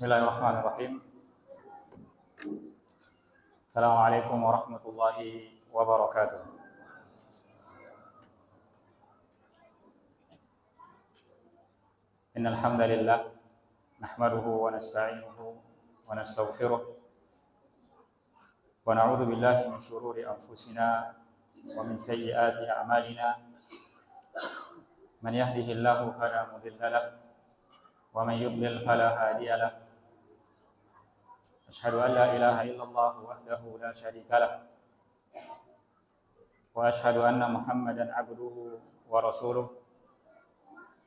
Bismillahirrahmanirrahim. Assalamualaikum warahmatullahi wabarakatuh. Innal hamdalillah nahmaduhu wa nasta'inuhu wa nastaghfiruh wa na'udzu billahi min shururi anfusina wa min sayyiati a'malina. Man yahdihillahu fala mudilla lahu wa man yudlil fala hadiya lahu. Asyhadu an la ilaha illallah wahdahu la syarika lah wa asyhadu anna Muhammadan abduhu wa rasuluh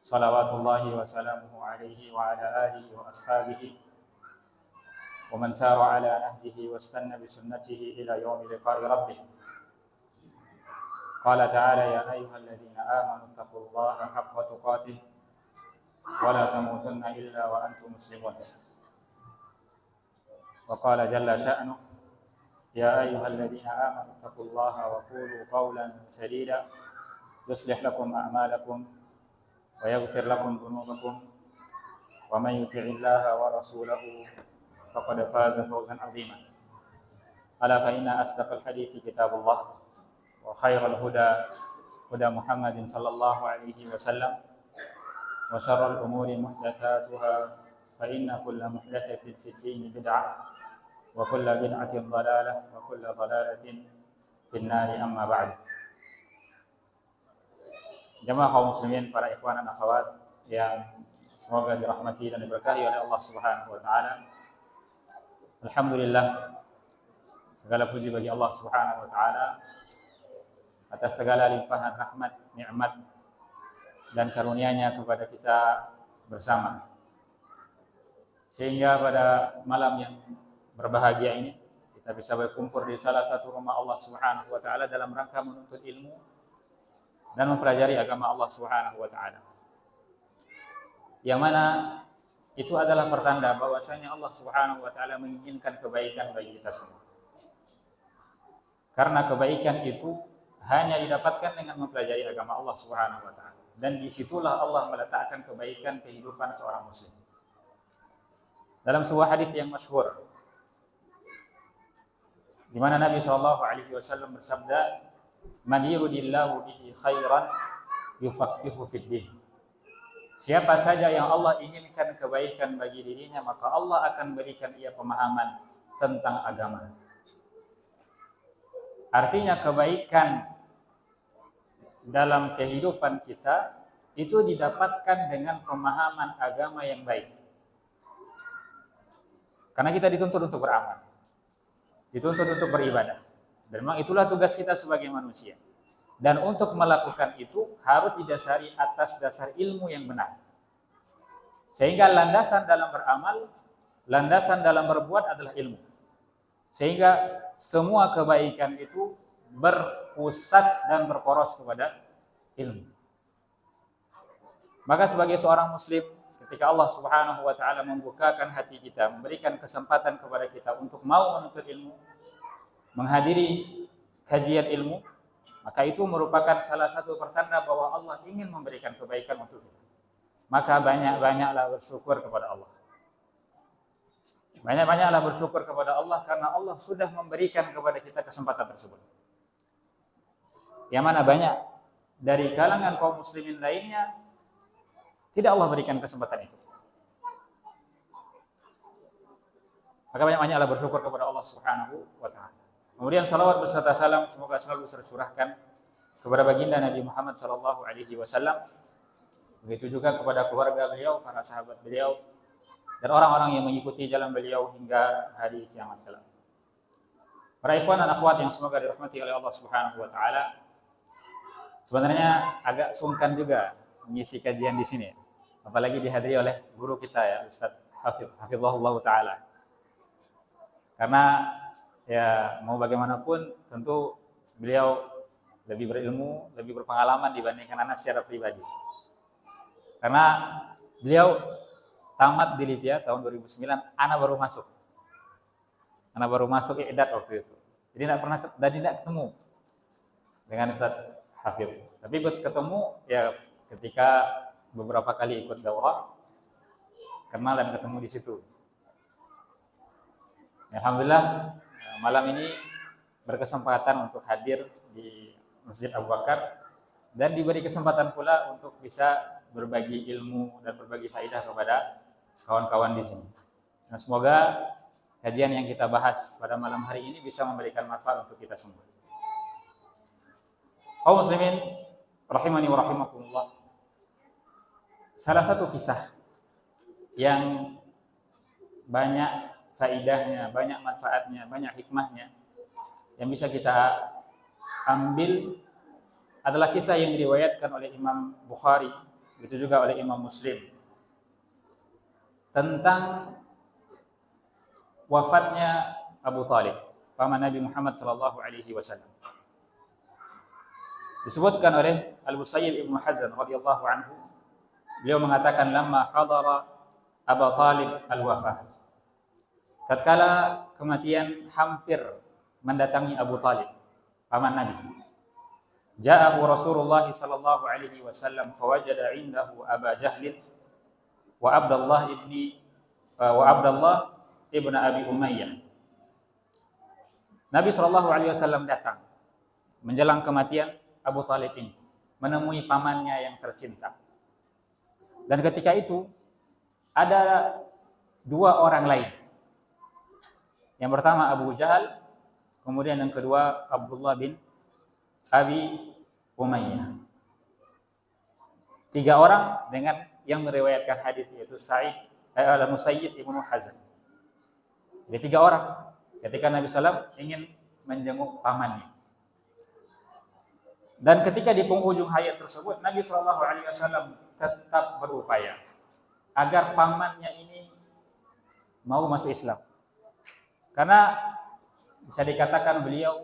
salawatullahi wa salamuhu alaihi wa ala alihi wa ashabihi wa man sara ala nahjihi wa istanna bi sunnatihi ila yaumi liqa'i rabbih. Qala ta'ala ya ayyuhalladzina amanu taqullaha haqqa tuqatih wa la tamutunna illa wa antum muslimun. Wa qala jalla sya'nuh ya ayyuhalladzina amanu taqullaha wa qulu qawlan sadida yuslih lakum a'malakum wa yaghfir lakum dhunubakum wa man yuti'illaha wa rasulahu faqad faza fawzan 'azima. Ala fa inna asdaqal hadithi kitabullah wa khairal huda huda Muhammadin sallallahu alaihi wasallam wa syarrul umuri muhdatsatuha fa inna kulla muhdatsatin fid din bid'ah wa kulla bid'atin dhalalah wa kulla dhalalatin fin nar, amma ba'd. Jamaah kaum muslimin, para ikhwan dan akhwat yang semoga dirahmati dan diberkahi oleh Allah Subhanahu wa taala. Alhamdulillah, segala puji bagi Allah Subhanahu wa taala atas segala limpahan rahmat, nikmat dan karunia-Nya kepada kita bersama. Sehingga pada malam yang berbahagia ini kita bisa berkumpul di salah satu rumah Allah Subhanahu wa taala dalam rangka menuntut ilmu dan mempelajari agama Allah Subhanahu wa taala. Yang mana itu adalah pertanda bahwasanya Allah Subhanahu wa taala menginginkan kebaikan bagi kita semua. Karena kebaikan itu hanya didapatkan dengan mempelajari agama Allah Subhanahu wa taala, dan disitulah Allah meletakkan kebaikan kehidupan seorang muslim. Dalam sebuah hadis yang masyhur di mana Nabi SAW bersabda, "Man yuridillahu bihi khairan yufaqihu fid din." Siapa saja yang Allah inginkan kebaikan bagi dirinya, maka Allah akan berikan ia pemahaman tentang agama. Artinya kebaikan dalam kehidupan kita itu didapatkan dengan pemahaman agama yang baik. Karena kita dituntut untuk beramal, dituntut untuk beribadah. Dan memang itulah tugas kita sebagai manusia. Dan untuk melakukan itu harus didasari atas dasar ilmu yang benar. Sehingga landasan dalam beramal, landasan dalam berbuat adalah ilmu. Sehingga semua kebaikan itu berpusat dan berporos kepada ilmu. Maka sebagai seorang muslim, ketika Allah Subhanahu wa taala membukakan hati kita, memberikan kesempatan kepada kita untuk mau menuntut ilmu, menghadiri kajian ilmu, maka itu merupakan salah satu pertanda bahwa Allah ingin memberikan kebaikan untuk kita. Maka banyak-banyaklah bersyukur kepada Allah. Banyak-banyaklah bersyukur kepada Allah karena Allah sudah memberikan kepada kita kesempatan tersebut. Yang mana banyak dari kalangan kaum muslimin lainnya tidak Allah berikan kesempatan itu. Maka banyak-banyaklah bersyukur kepada Allah Subhanahu wa taala. Kemudian salawat beserta salam semoga selalu tercurahkan kepada baginda Nabi Muhammad sallallahu alaihi wasallam. Begitu juga kepada keluarga beliau, para sahabat beliau, dan orang-orang yang mengikuti jalan beliau hingga hari kiamat kelak. Para ikhwan dan akhwat yang semoga dirahmati oleh Allah Subhanahu wa taala. Sebenarnya agak sungkan juga mengisi kajian di sini, apalagi dihadiri oleh guru kita ya, Ustaz Hafizahullah taala. Karena ya mau bagaimanapun tentu beliau lebih berilmu, lebih berpengalaman dibandingkan anak secara pribadi. Karena beliau tamat di Libya tahun 2009, anak baru masuk. Anak baru masuk i'dad waktu itu. Jadi tidak ketemu dengan Ustaz Hafiz. Tapi ketemu ya ketika beberapa kali ikut daurah, kenal dan ketemu di situ. Alhamdulillah malam ini berkesempatan untuk hadir di Masjid Abu Bakar dan diberi kesempatan pula untuk bisa berbagi ilmu dan berbagi faedah kepada kawan-kawan di sini. Nah, semoga kajian yang kita bahas pada malam hari ini bisa memberikan manfaat untuk kita semua. Kaum muslimin rahimani wa rahimakumullah. Salah satu kisah yang banyak faedahnya, banyak manfaatnya, banyak hikmahnya yang bisa kita ambil adalah kisah yang diriwayatkan oleh Imam Bukhari, begitu juga oleh Imam Muslim, tentang wafatnya Abu Talib, paman Nabi Muhammad sallallahu alaihi wasallam. Disebutkan oleh Al-Musayyib Ibnu Hazan radhiyallahu anhu, beliau mengatakan lamma hadara Abu Talib al-wafah. Tatkala kematian hampir mendatangi Abu Talib, paman Nabi. Ja'ahu Rasulullah sallallahu alaihi wasallam fawajada 'indahu Aba Jahl wa Abdullah ibn Abi Umayyah. Nabi sallallahu alaihi wasallam datang menjelang kematian Abu Talib ini, menemui pamannya yang tercinta. Dan ketika itu ada dua orang lain. Yang pertama Abu Jahal, kemudian yang kedua Abdullah bin Abi Umayyah. Tiga orang dengan yang meriwayatkan hadis yaitu Al-Musayyib Ibnu Hazan. Jadi tiga orang ketika Nabi SAW ingin menjenguk pamannya. Dan ketika di penghujung hayat tersebut Nabi SAW tetap berupaya agar pamannya ini mau masuk Islam. Karena bisa dikatakan beliau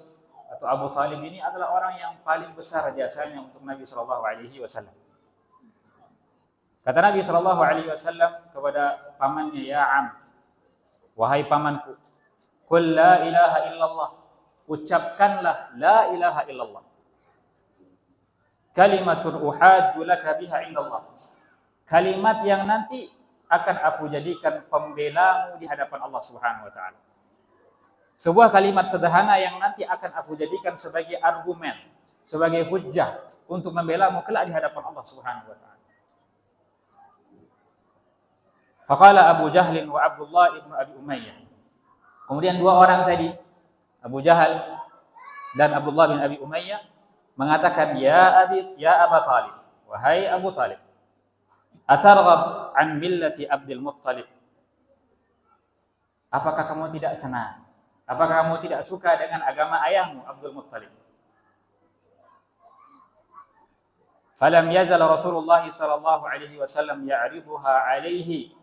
atau Abu Talib ini adalah orang yang paling besar jasanya untuk Nabi SAW. Kata Nabi SAW kepada pamannya, ya am, wahai pamanku, qul la ilaha illallah, ucapkanlah la ilaha illallah. Kalimatun uhaddu laka biha indallah. Kalimat yang nanti akan aku jadikan pembelamu di hadapan Allah Subhanahu wa taala. Sebuah kalimat sederhana yang nanti akan aku jadikan sebagai argumen, sebagai hujjah untuk membelamu kelak di hadapan Allah Subhanahu wa taala. Faqala Abu Jahl wa Abdullah ibn Abi Umayyah. Kemudian dua orang tadi, Abu Jahal dan Abdullah bin Abi Umayyah mengatakan, ya Aba Talib, wahai Abu Talib, atarghab an millati Abdul Muttalib. Apakah kamu tidak senang? Apakah kamu tidak suka dengan agama ayahmu Abdul Muttalib? Falam yazal Rasulullah sallallahu alaihi wasallam ya'riduha alaihi.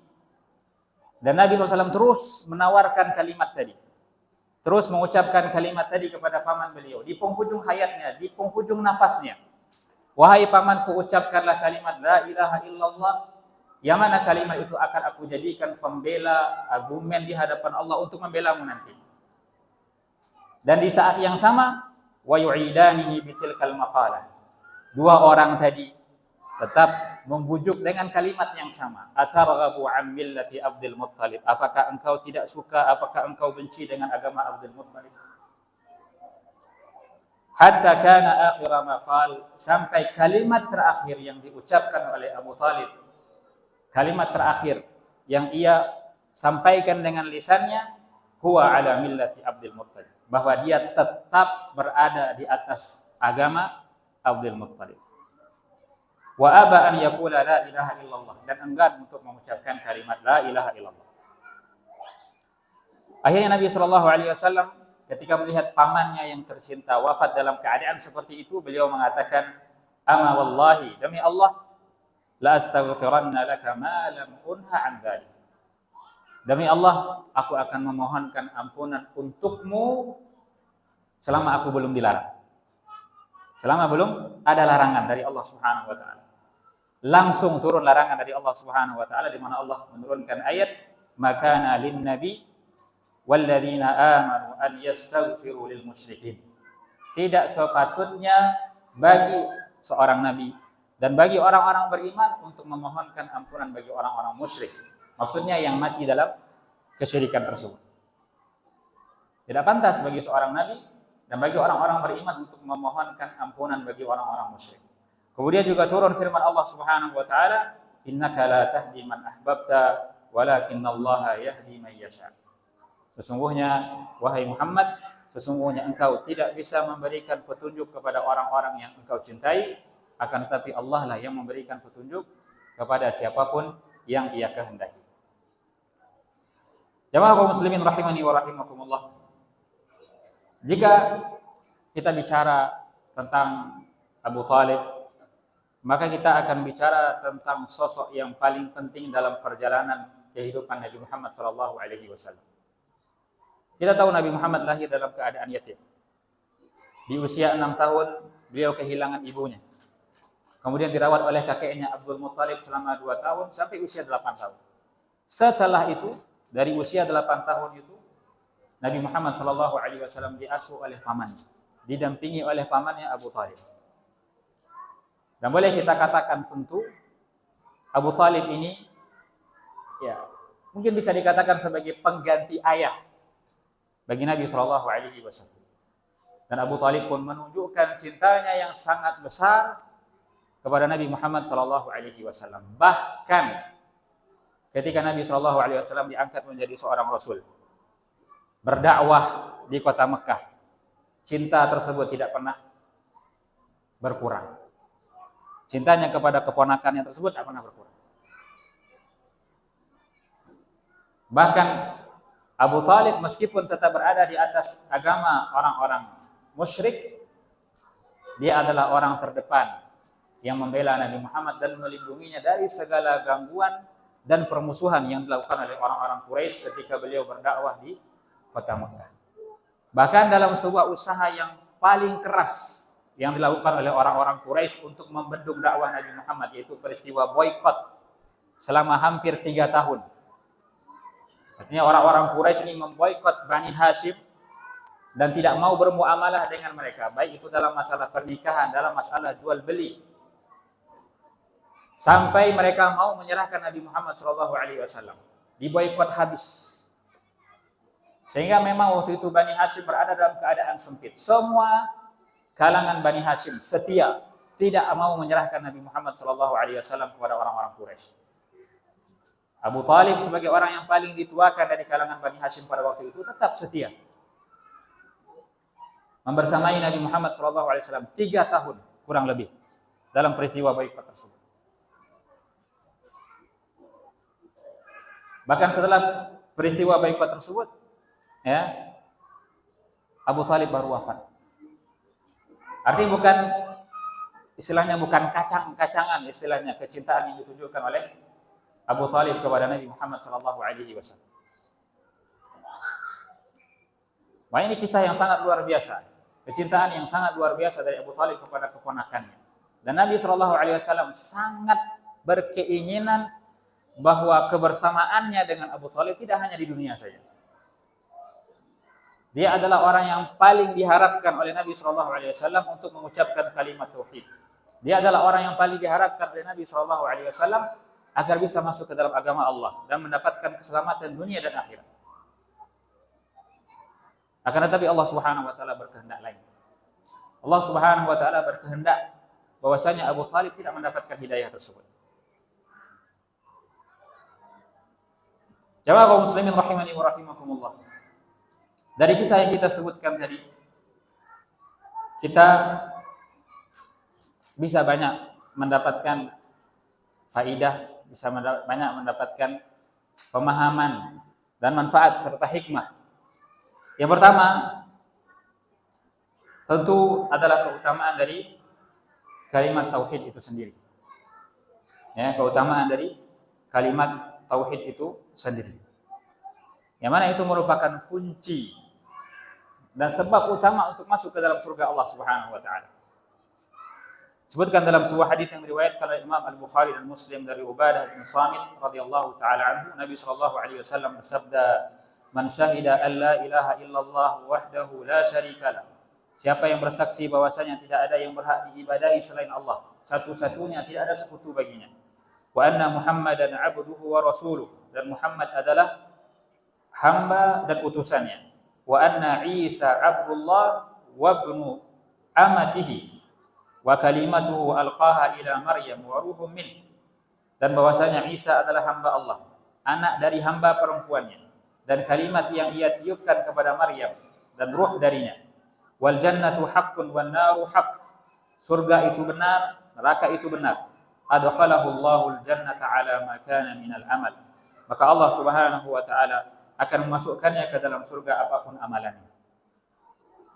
Dan Nabi SAW terus menawarkan kalimat tadi. Terus mengucapkan kalimat tadi kepada paman beliau di penghujung hayatnya, di penghujung nafasnya. Wahai pamanku, ucapkanlah kalimat la ilaha illallah, yang mana kalimat itu akan aku jadikan pembela, argumen di hadapan Allah untuk membelamu nanti. Dan di saat yang sama, wa yu'idanihi bitilkal maqalah. Dua orang tadi tetap membujuk dengan kalimat yang sama. Atarghabu an millati Abdul Muttalib. Apakah engkau tidak suka, apakah engkau benci dengan agama Abdul Muttalib? Hatta kana akhir maqal, sampai kalimat terakhir yang diucapkan oleh Abu Talib. Kalimat terakhir yang ia sampaikan dengan lisannya, huwa ala millati Abdul Muttalib. Bahwa dia tetap berada di atas agama Abdul Muttalib. Wa aba an yaqula la ilaha illallah, dan enggan untuk mengucapkan kalimat la ilaha illallah. Akhirnya Nabi SAW ketika melihat pamannya yang tercinta wafat dalam keadaan seperti itu, beliau mengatakan, ama wallahi, demi Allah, la astaghfiranna laka ma lam unha an dzalik. Demi Allah, aku akan memohonkan ampunan untukmu selama aku belum dilarang. Selama belum ada larangan dari Allah Subhanahu wa taala. Langsung turun larangan dari Allah Subhanahu wa taala, di mana Allah menurunkan ayat, makana lin nabi walladzina amanu an yastaghfiru lil musyrikin. Tidak sepatutnya bagi seorang nabi dan bagi orang-orang beriman untuk memohonkan ampunan bagi orang-orang musyrik. Maksudnya yang mati dalam kesyirikan tersebut. Tidak pantas bagi seorang nabi dan bagi orang-orang beriman untuk memohonkan ampunan bagi orang-orang musyrik. Kemudian juga turun firman Allah Subhanahu wa taala, "Innaka la tahdi man ahbabta, walakinallaha yahdi man yasha." Sesungguhnya wahai Muhammad, sesungguhnya engkau tidak bisa memberikan petunjuk kepada orang-orang yang engkau cintai, akan tetapi Allah lah yang memberikan petunjuk kepada siapapun yang Ia kehendaki. Jamaah kaum muslimin rahimani wa rahimakumullah. Jika kita bicara tentang Abu Thalib, maka kita akan bicara tentang sosok yang paling penting dalam perjalanan kehidupan Nabi Muhammad SAW. Kita tahu Nabi Muhammad lahir dalam keadaan yatim. Di usia 6 tahun, beliau kehilangan ibunya. Kemudian dirawat oleh kakeknya Abdul Muttalib selama 2 tahun sampai usia 8 tahun. Setelah itu, dari usia 8 tahun itu, Nabi Muhammad SAW diasuh oleh pamannya, didampingi oleh pamannya Abu Thalib. Dan boleh kita katakan tentu Abu Thalib ini ya mungkin bisa dikatakan sebagai pengganti ayah bagi Nabi SAW. Dan Abu Thalib pun menunjukkan cintanya yang sangat besar kepada Nabi Muhammad SAW. Bahkan ketika Nabi SAW diangkat menjadi seorang Rasul, berdakwah di kota Mekah, cinta tersebut tidak pernah berkurang. Cintanya kepada keponakannya tersebut tidak pernah berkurang. Bahkan Abu Thalib meskipun tetap berada di atas agama orang-orang musyrik, dia adalah orang terdepan yang membela Nabi Muhammad dan melindunginya dari segala gangguan dan permusuhan yang dilakukan oleh orang-orang Quraisy ketika beliau berdakwah di kota Mekah. Bahkan dalam sebuah usaha yang paling keras yang dilakukan oleh orang-orang Quraisy untuk membendung dakwah Nabi Muhammad, yaitu peristiwa boikot selama hampir 3 tahun. Artinya orang-orang Quraisy ini memboikot Bani Hashim dan tidak mau bermuamalah dengan mereka, baik itu dalam masalah pernikahan, dalam masalah jual beli, sampai mereka mau menyerahkan Nabi Muhammad SAW. Diboikot habis. Sehingga memang waktu itu Bani Hashim berada dalam keadaan sempit. Semua kalangan Bani Hashim setia, tidak mau menyerahkan Nabi Muhammad SAW kepada orang-orang Quraisy. Abu Thalib sebagai orang yang paling dituakan dari kalangan Bani Hashim pada waktu itu tetap setia membersamai Nabi Muhammad SAW 3 tahun kurang lebih dalam peristiwa boikot tersebut. Bahkan setelah peristiwa boikot tersebut, ya, Abu Thalib baru wafat. Artinya bukan istilahnya bukan kacang-kacangan istilahnya kecintaan yang ditunjukkan oleh Abu Thalib kepada Nabi Muhammad SAW. Wah, ini kisah yang sangat luar biasa, kecintaan yang sangat luar biasa dari Abu Thalib kepada keponakannya. Dan Nabi SAW sangat berkeinginan bahwa kebersamaannya dengan Abu Thalib tidak hanya di dunia saja. Dia adalah orang yang paling diharapkan oleh Nabi SAW untuk mengucapkan kalimat tauhid. Dia adalah orang yang paling diharapkan oleh Nabi SAW agar bisa masuk ke dalam agama Allah dan mendapatkan keselamatan dunia dan akhirat. Akan tetapi Allah Subhanahu wa taala berkehendak lain. Allah Subhanahu wa taala berkehendak bahwasanya Abu Thalib tidak mendapatkan hidayah tersebut. Jamaah kaum muslimin rahimani wa rahimakumullah. Dari kisah yang kita sebutkan tadi, kita bisa banyak mendapatkan faidah, bisa banyak mendapatkan pemahaman dan manfaat serta hikmah. Yang pertama, tentu adalah keutamaan dari kalimat tauhid itu sendiri. Ya, keutamaan dari kalimat tauhid itu sendiri. Yang mana itu merupakan kunci dan sebab utama untuk masuk ke dalam surga Allah Subhanahu wa taala. Sebutkan dalam sebuah hadis yang diriwayatkan oleh Imam Al-Bukhari dan Muslim dari Ubadah bin Samit radhiyallahu taala anhu, Nabi sallallahu alaihi wasallam bersabda, "Man syahida an la ilaha illallah wahdahu la syarika lah." Siapa yang bersaksi bahwasanya tidak ada yang berhak diibadahi selain Allah, satu-satunya, tidak ada sekutu baginya. Wa anna Muhammadan 'abduhu wa rasuluh, dan Muhammad adalah hamba dan utusannya. wa anna Isa Abdullah wa ibnu amatihi wa kalimatuhu alqaha ila Maryam wa ruhum min, dan bahwasanya Isa adalah hamba Allah, anak dari hamba perempuannya, dan kalimat yang ia tiupkan kepada Maryam, dan ruh darinya. Wal jannatu haqqun wan naru haqq, surga itu benar, neraka itu benar. Adkhalahu Allahul jannata ala ma kana minal amal, maka Allah Subhanahu wa taala akan memasukkannya ke dalam surga apapun amalannya.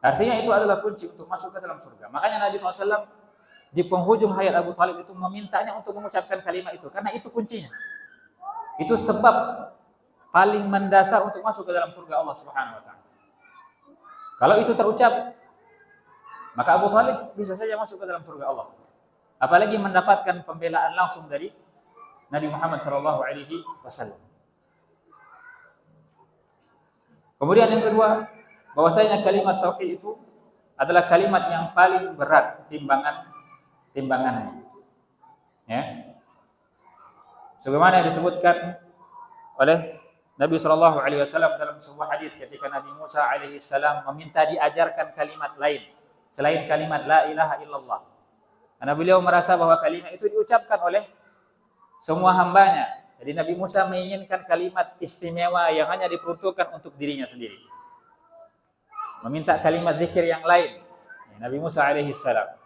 Artinya itu adalah kunci untuk masuk ke dalam surga. Makanya Nabi SAW di penghujung hayat Abu Thalib itu memintanya untuk mengucapkan kalimat itu, karena itu kuncinya. Itu sebab paling mendasar untuk masuk ke dalam surga Allah Subhanahu wa taala. Kalau itu terucap, maka Abu Thalib bisa saja masuk ke dalam surga Allah. Apalagi mendapatkan pembelaan langsung dari Nabi Muhammad SAW. Kemudian yang kedua, bahwasanya kalimat tauhid itu adalah kalimat yang paling berat timbangannya. Ya. Sebagaimana yang disebutkan oleh Nabi SAW dalam sebuah hadis ketika Nabi Musa alaihissalam meminta diajarkan kalimat lain selain kalimat la ilaha illallah. Karena beliau merasa bahwa kalimat itu diucapkan oleh semua hambanya. Jadi Nabi Musa menginginkan kalimat istimewa yang hanya diperuntukkan untuk dirinya sendiri. Meminta kalimat zikir yang lain. Nabi Musa alaihissalam.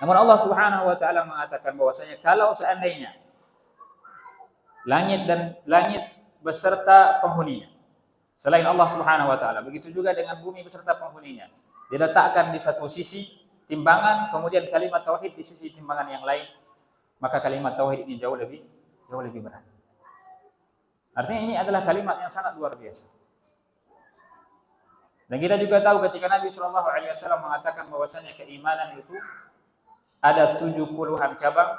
Namun Allah Subhanahu wa taala mengatakan bahwasanya kalau seandainya langit beserta penghuninya selain Allah Subhanahu wa taala, begitu juga dengan bumi beserta penghuninya, diletakkan di satu sisi timbangan, kemudian kalimat tauhid di sisi timbangan yang lain, maka kalimat tauhid ini jauh lebih berat. Artinya ini adalah kalimat yang sangat luar biasa. Dan kita juga tahu ketika Nabi SAW mengatakan bahwasanya keimanan itu ada 70-an cabang,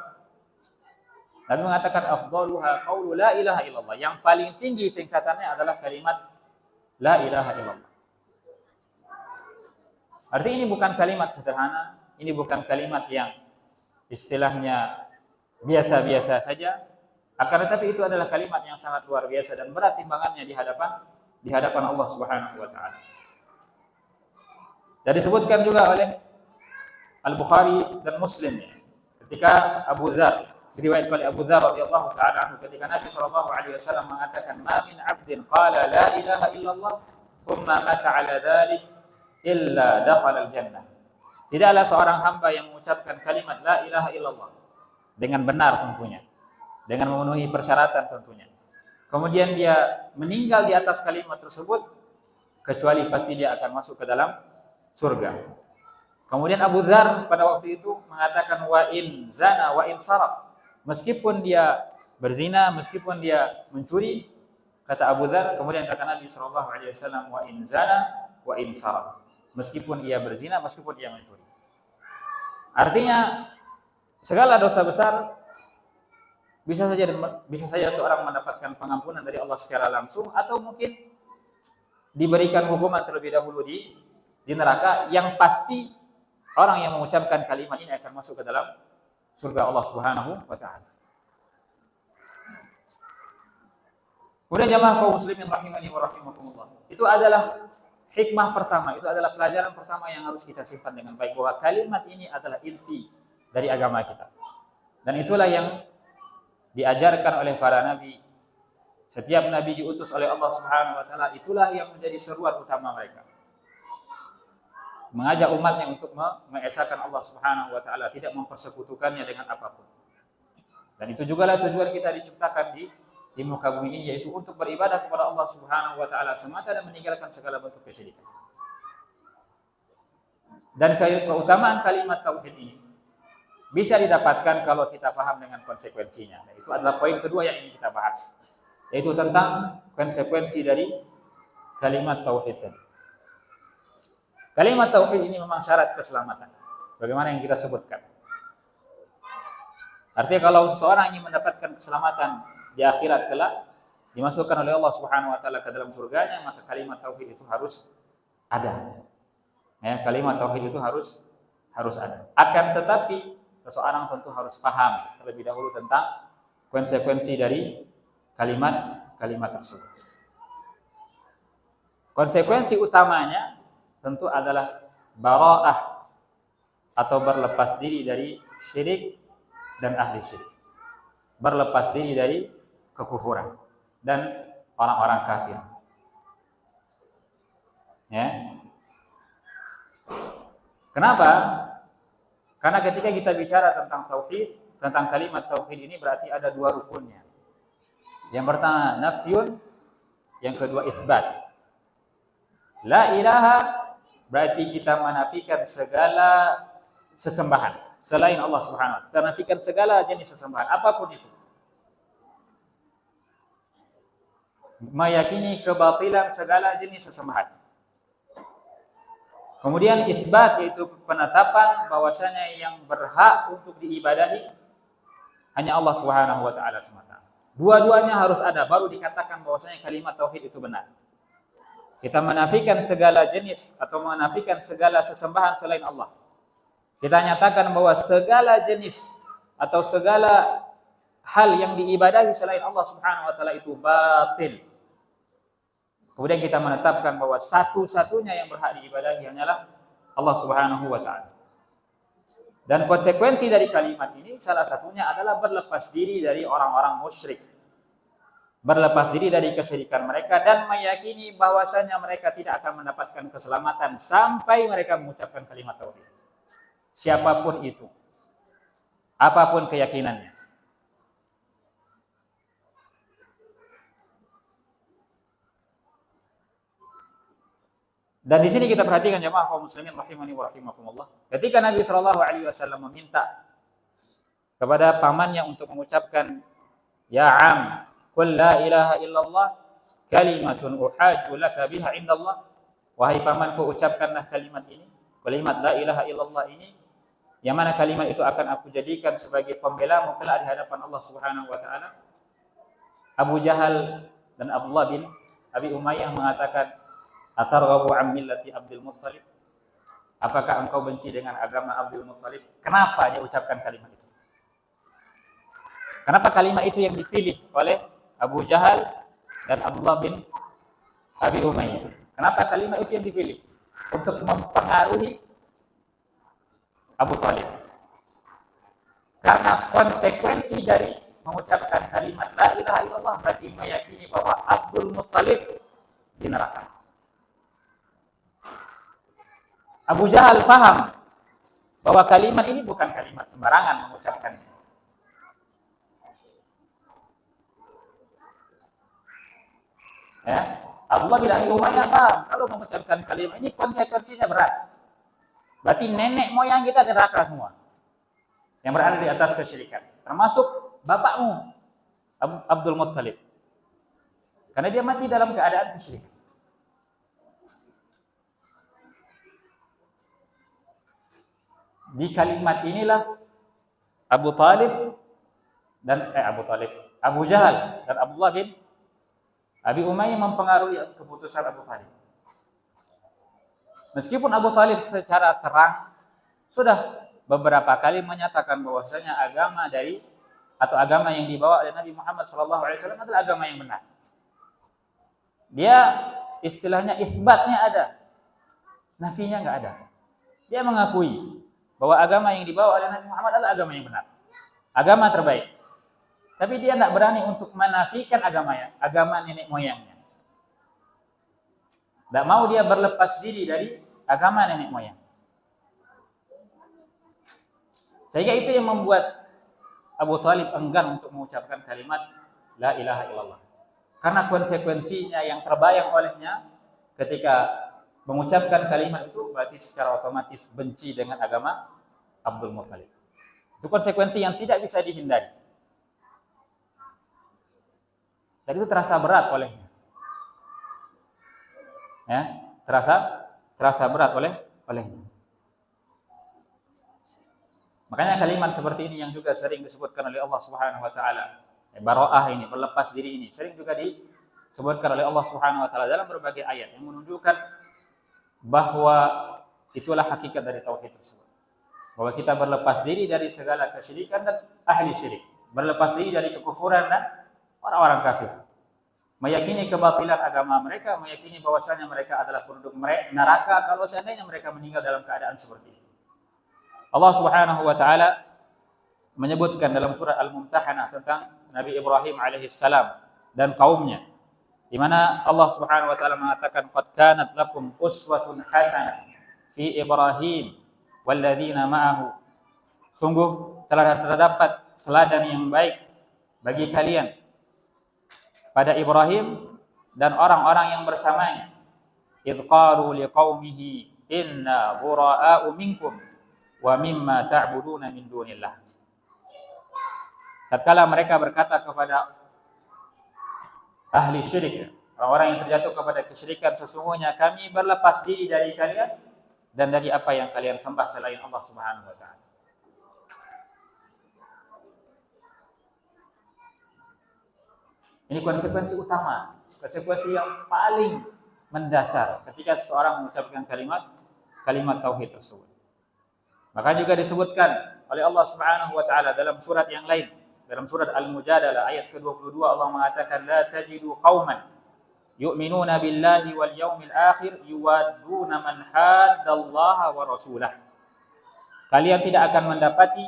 dan mengatakan afdaluha qaulu la ilaha illallah, yang paling tinggi tingkatannya adalah kalimat la ilaha illallah. Artinya ini bukan kalimat sederhana, ini bukan kalimat yang istilahnya biasa-biasa saja, akan tetapi itu adalah kalimat yang sangat luar biasa dan berat timbangannya di hadapan Allah Subhanahu wa taala. Dan disebutkan juga oleh Al-Bukhari dan Muslim ketika Abu Dzar, diriwayatkan oleh Abu Dzar radhiyallahu taala anhu, ketika Nabi sallallahu alaihi wasallam mengatakan ma min 'abdin qala la ilaha illallah thumma mata 'ala dzalik illa dakhala al-jannah. Tidaklah seorang hamba yang mengucapkan kalimat la ilaha illallah dengan benar tentunya, dengan memenuhi persyaratan tentunya, kemudian dia meninggal di atas kalimat tersebut, kecuali pasti dia akan masuk ke dalam surga. Kemudian Abu Dzar pada waktu itu mengatakan wa in zana wa in saraq, meskipun dia berzina, meskipun dia mencuri, kata Abu Dzar, kemudian kata Nabi sallallahu alaihi wasallam wa in zana wa in saraq, meskipun ia berzina, meskipun ia mencuri. Artinya segala dosa besar bisa saja seorang mendapatkan pengampunan dari Allah secara langsung, atau mungkin diberikan hukuman terlebih dahulu di neraka. Yang pasti orang yang mengucapkan kalimat ini akan masuk ke dalam surga Allah Subhanahu wa taala. Kemudian jamaah kaum muslimin rahimani wa rahimakumullah, itu adalah hikmah pertama, itu adalah pelajaran pertama yang harus kita simpan dengan baik, bahwa kalimat ini adalah inti dari agama kita. Dan itulah yang diajarkan oleh para nabi. Setiap nabi diutus oleh Allah Subhanahu wa taala, itulah yang menjadi seruan utama mereka. Mengajak umatnya untuk mengesahkan Allah Subhanahu wa taala, tidak mempersekutukannya dengan apapun. Dan itu juga lah tujuan kita diciptakan di muka bumi ini, yaitu untuk beribadah kepada Allah Subhanahu wa taala semata dan meninggalkan segala bentuk kesyirikan. Dan keutamaan kalimat tauhid ini bisa didapatkan kalau kita paham dengan konsekuensinya. Nah, itu adalah poin kedua yang ingin kita bahas, yaitu tentang konsekuensi dari kalimat tauhid tadi. Kalimat tauhid ini memang syarat keselamatan, bagaimana yang kita sebutkan. Artinya kalau seorang ingin mendapatkan keselamatan di akhirat kelak, dimasukkan oleh Allah Subhanahu wa taala ke dalam surganya, maka kalimat tauhid itu harus ada. Ya, kalimat tauhid itu harus ada. Akan tetapi seseorang tentu harus paham terlebih dahulu tentang konsekuensi dari kalimat tersebut. Konsekuensi utamanya tentu adalah bara'ah atau berlepas diri dari syirik dan ahli syirik. Berlepas diri dari kekufuran dan orang-orang kafir. Ya. Kenapa? Karena ketika kita bicara tentang tauhid, tentang kalimat tauhid ini berarti ada dua rukunnya. Yang pertama nafyun, yang kedua itsbat. La ilaha berarti kita menafikan segala sesembahan selain Allah Subhanahu wa taala. Kita menafikan segala jenis sesembahan apapun itu. Meyakini kebatilan segala jenis sesembahan. Kemudian itsbat yaitu penetapan bahwasanya yang berhak untuk diibadahi hanya Allah Subhanahu wa taala semata. Dua-duanya harus ada baru dikatakan bahwasanya kalimat tauhid itu benar. Kita menafikan segala jenis atau menafikan segala sesembahan selain Allah. Kita nyatakan bahwa segala jenis atau segala hal yang diibadahi selain Allah Subhanahu wa taala itu batil. Kemudian kita menetapkan bahwa satu-satunya yang berhak diibadahi hanyalah Allah Subhanahu wa taala. Dan konsekuensi dari kalimat ini salah satunya adalah berlepas diri dari orang-orang musyrik. Berlepas diri dari kesyirikan mereka dan meyakini bahwasanya mereka tidak akan mendapatkan keselamatan sampai mereka mengucapkan kalimat tauhid. Siapapun itu, apapun keyakinannya. Dan di sini kita perhatikan jemaah kaum muslimin rahimani wa rahimakumullah. Ketika Nabi sallallahu alaihi wasallam meminta kepada pamannya untuk mengucapkan ya am qul la ilaha illallah kalimatun uhajju laka biha indallah. Wahai pamanku, ucapkanlah kalimat ini, kalimat la ilaha illallah ini, yang mana kalimat itu akan aku jadikan sebagai pembelamu kelak di hadapan Allah Subhanahu wa taala. Abu Jahal dan Abdullah bin Abi Umayyah mengatakan, atarghabu an millati Abdul Muttalib? Apakah engkau benci dengan agama Abdul Muttalib? Kenapa dia ucapkan kalimat itu? Kenapa kalimat itu yang dipilih oleh Abu Jahal dan Abdullah bin Abi Umayyah? Kenapa kalimat itu yang dipilih? Untuk mempengaruhi Abu Talib. Karena konsekuensi dari mengucapkan kalimat la ilaha illallah berarti meyakini bahwa Abdul Muttalib di neraka. Abu Jahal paham bahwa kalimat ini bukan kalimat sembarangan mengucapkannya. Ya, Abdullah bin Abi Umayyah paham kalau mengucapkan kalimat ini konsekuensinya berat. Berarti nenek moyang kita di neraka semua yang berada di atas kesyirikan, termasuk bapakmu Abdul Muttalib, karena dia mati dalam keadaan kesyirikan. Di kalimat inilah Abu Jahal dan Abdullah bin Abi Umayyah mempengaruhi keputusan Abu Talib. Meskipun Abu Talib secara terang sudah beberapa kali menyatakan bahwasanya agama yang dibawa oleh Nabi Muhammad SAW adalah agama yang benar. Dia istilahnya itsbatnya ada, nafinya nggak ada. Dia mengakui bahwa agama yang dibawa oleh Nabi Muhammad adalah agama yang benar, agama terbaik. Tapi dia tidak berani untuk menafikan agama nenek moyangnya. Tidak mau dia berlepas diri dari agama nenek moyang. Sehingga itu yang membuat Abu Talib enggan untuk mengucapkan kalimat la ilaha illallah. Karena konsekuensinya yang terbayang olehnya ketika mengucapkan kalimat itu berarti secara otomatis benci dengan agama Abdul Muttalib. Itu konsekuensi yang tidak bisa dihindari. Dan itu terasa berat olehnya. Ya, terasa berat olehnya. Makanya kalimat seperti ini yang juga sering disebutkan oleh Allah Subhanahu wa taala. Bara'ah ini, berlepas diri ini sering juga disebutkan oleh Allah Subhanahu wa taala dalam berbagai ayat yang menunjukkan bahwa itulah hakikat dari tauhid tersebut. Bahwa kita berlepas diri dari segala kesyirikan dan ahli syirik, berlepas diri dari kekufuran dan orang-orang kafir. meyakini kebatilan agama mereka, meyakini bahwasanya mereka adalah penduduk neraka kalau seandainya mereka meninggal dalam keadaan seperti itu. Allah Subhanahu wa taala menyebutkan dalam surat Al-Mumtahanah tentang Nabi Ibrahim alaihissalam dan kaumnya, di mana Allah Subhanahu wa taala mengatakan qad kanat lakum uswatun hasanah fi Ibrahim walladzina ma'ahu. Sungguh telah terdapat teladan yang baik bagi kalian pada Ibrahim dan orang-orang yang bersamanya. Idh qalu liqaumihi inna bura'a'u minkum wa mimma ta'buduna min dunillah. Tatkala mereka berkata kepada ahli syirik, orang-orang yang terjatuh kepada kesyirikan, sesungguhnya kami berlepas diri dari kalian dan dari apa yang kalian sembah selain Allah Subhanahu wa taala. Ini konsekuensi utama, konsekuensi yang paling mendasar ketika seseorang mengucapkan kalimat tauhid tersebut. Maka juga disebutkan oleh Allah Subhanahu wa taala dalam surat yang lain, dalam surat Al-Mujadalah ayat ke-22, Allah mengatakan la tajidu qauman yu'minuna billahi wal yaumil akhir yuwadduna man haddallaha wa rasulah. Kalian tidak akan mendapati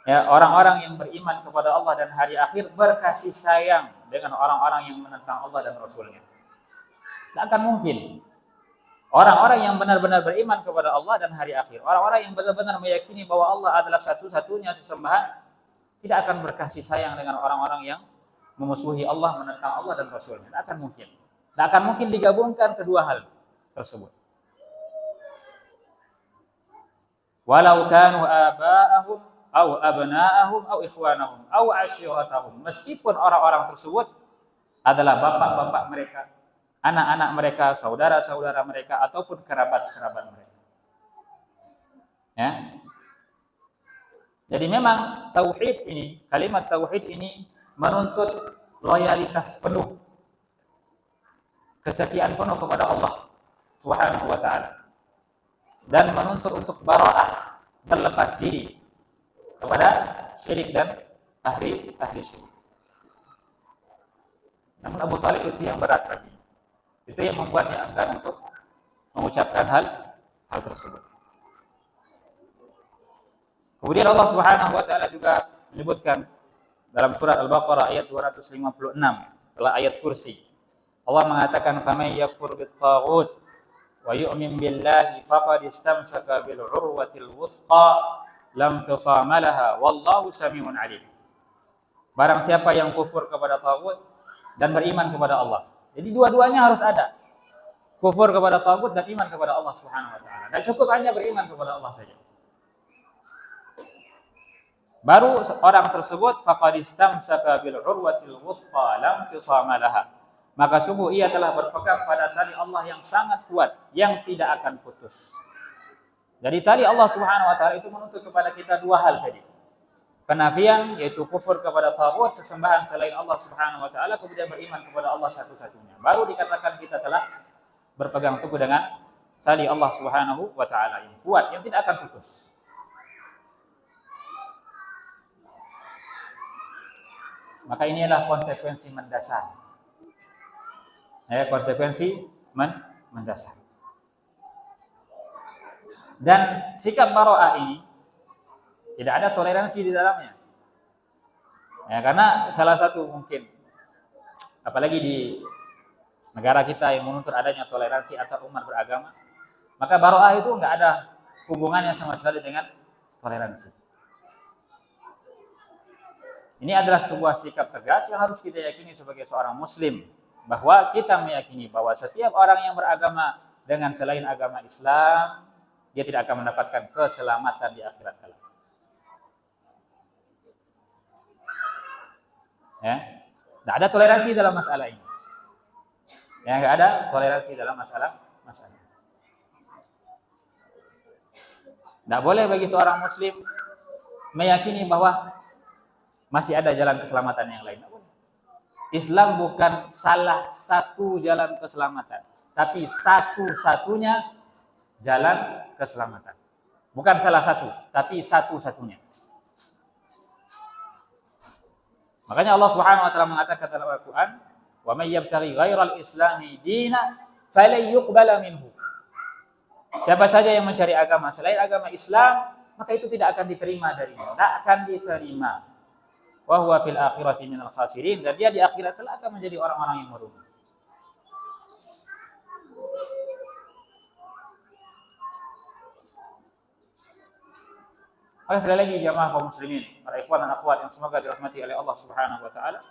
orang-orang yang beriman kepada Allah dan hari akhir berkasih sayang dengan orang-orang yang menentang Allah dan Rasulnya. Tidak akan mungkin. Orang-orang yang benar-benar beriman kepada Allah dan hari akhir, orang-orang yang benar-benar meyakini bahwa Allah adalah satu-satunya sesembahan, tidak akan berkasih sayang dengan orang-orang yang memusuhi Allah, menentang Allah dan Rasulnya. Tidak akan mungkin. Tidak akan mungkin digabungkan kedua hal tersebut. Walau kanu aba'ahum au abna'ahum au ikhwanahum au asyiratahum, meskipun orang-orang tersebut adalah bapak-bapak mereka, anak-anak mereka, saudara-saudara mereka, ataupun kerabat-kerabat mereka. Ya. Jadi memang tauhid ini, kalimat tauhid ini menuntut loyalitas penuh, kesetiaan penuh kepada Allah Subhanahu wa taala, dan menuntut untuk bara'ah, berlepas diri kepada syirik dan ahli syirik. Namun Abu Thalib itu yang berat lagi. Itu yang membuatnya enggan untuk mengucapkan hal tersebut. Kemudian Allah Subhanahu wa taala juga menyebutkan dalam surat Al-Baqarah ayat 256 setelah ayat kursi. Allah mengatakan faman yakfur bit-taghut wa yu'min billahi faqad istamsaka bil 'urwatil wuthqa lam fisama laha wallahu samiun alim. Barang siapa yang kufur kepada taghut dan beriman kepada Allah. Jadi dua-duanya harus ada. Kufur kepada taghut dan iman kepada Allah Subhanahu wa taala. Dan cukup hanya beriman kepada Allah saja. Baru orang tersebut faqad istamsaka bil 'urwatil wuthqa lam fisama laha. Maka sungguh ia telah berpegang pada tali Allah yang sangat kuat yang tidak akan putus. Jadi tali Allah Subhanahu wa taala itu menuntut kepada kita dua hal tadi. Penafian, yaitu kufur kepada taghut, sesembahan selain Allah Subhanahu wa taala, kemudian beriman kepada Allah satu-satunya. Baru dikatakan kita telah berpegang teguh dengan tali Allah Subhanahu wa taala yang kuat yang tidak akan putus. Maka ini adalah konsekuensi mendasar. Konsekuensi mendasar. Dan sikap bara'ah ini tidak ada toleransi di dalamnya. Karena salah satu mungkin, apalagi di negara kita yang menuntut adanya toleransi antar umat beragama, maka bara'ah itu enggak ada hubungannya sama sekali dengan toleransi. Ini adalah sebuah sikap tegas yang harus kita yakini sebagai seorang muslim, bahwa kita meyakini bahwa setiap orang yang beragama dengan selain agama Islam, dia tidak akan mendapatkan keselamatan di akhirat kelak. Tidak ada toleransi dalam masalah ini. Tidak ada toleransi dalam masalah. Tidak boleh bagi seorang muslim meyakini bahwa masih ada jalan keselamatan yang lain. Islam bukan salah satu jalan keselamatan, tapi satu-satunya jalan keselamatan. Bukan salah satu, tapi satu-satunya. Makanya Allah Subhanahu wa taala mengatakan dalam Al-Qur'an, Wa may yabtaghi ghairal islami dina falan yuqbala minhu. Siapa saja yang mencari agama selain agama Islam, maka itu tidak akan diterima darinya, tidak akan diterima. Wa huwa fil akhirati minal khasirin, dan dia di akhirat kelak akan menjadi orang-orang yang merugi. Maka sekali lagi jamaah kaum muslimin, para ikhwan dan akhwat yang semoga dirahmati oleh Allah Subhanahu wa taala,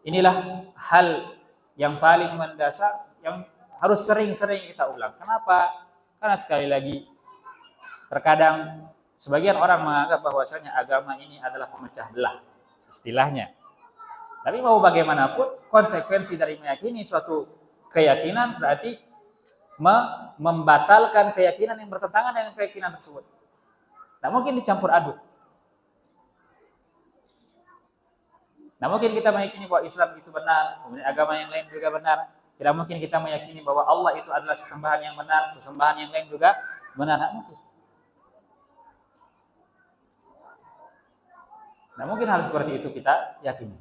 inilah hal yang paling mendasar yang harus sering-sering kita ulang. Kenapa? Karena sekali lagi terkadang sebagian orang menganggap bahwasanya agama ini adalah pemecah belah istilahnya. Tapi mau bagaimanapun konsekuensi dari meyakini suatu keyakinan berarti membatalkan keyakinan yang bertentangan dengan keyakinan tersebut. Tidak mungkin dicampur aduk. Tidak mungkin kita meyakini bahwa Islam itu benar, kemudian agama yang lain juga benar. Tidak mungkin kita meyakini bahwa Allah itu adalah sesembahan yang benar, sesembahan yang lain juga benar. Tidak mungkin. Tidak mungkin hal seperti itu kita yakini.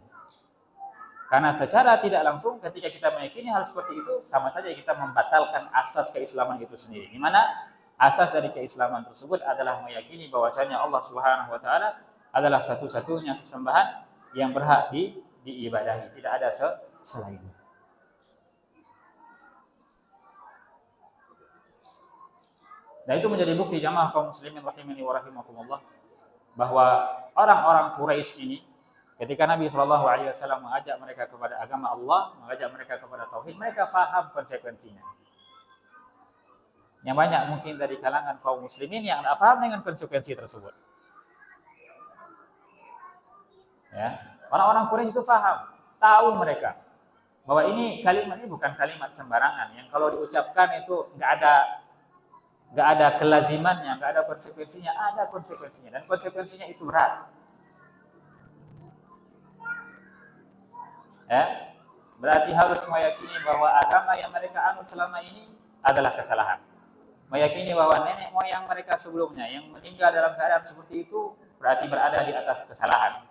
Karena secara tidak langsung ketika kita meyakini hal seperti itu, sama saja kita membatalkan asas keislaman itu sendiri. Di mana asas dari keislaman tersebut adalah meyakini bahwasanya Allah Subhanahu wa taala adalah satu-satunya sesembahan yang berhak diibadahi, tidak ada selainnya. Dan itu menjadi bukti jamaah kaum muslimin rahimani wa rahimakumullah bahwa orang-orang Quraisy ini ketika Nabi SAW mengajak mereka kepada agama Allah, mengajak mereka kepada tauhid, mereka paham konsekuensinya. Yang banyak mungkin dari kalangan kaum muslimin yang tidak paham dengan konsekuensi tersebut. Ya, orang-orang Quraisy itu paham, tahu mereka bahwa kalimat ini bukan kalimat sembarangan yang kalau diucapkan itu nggak ada kelazimannya, nggak ada konsekuensinya, ada konsekuensinya dan konsekuensinya itu berat. Ya, berarti harus meyakini bahwa agama yang mereka anut selama ini adalah kesalahan. Meyakini bahwa nenek moyang mereka sebelumnya yang meninggal dalam keadaan seperti itu berarti berada di atas kesalahan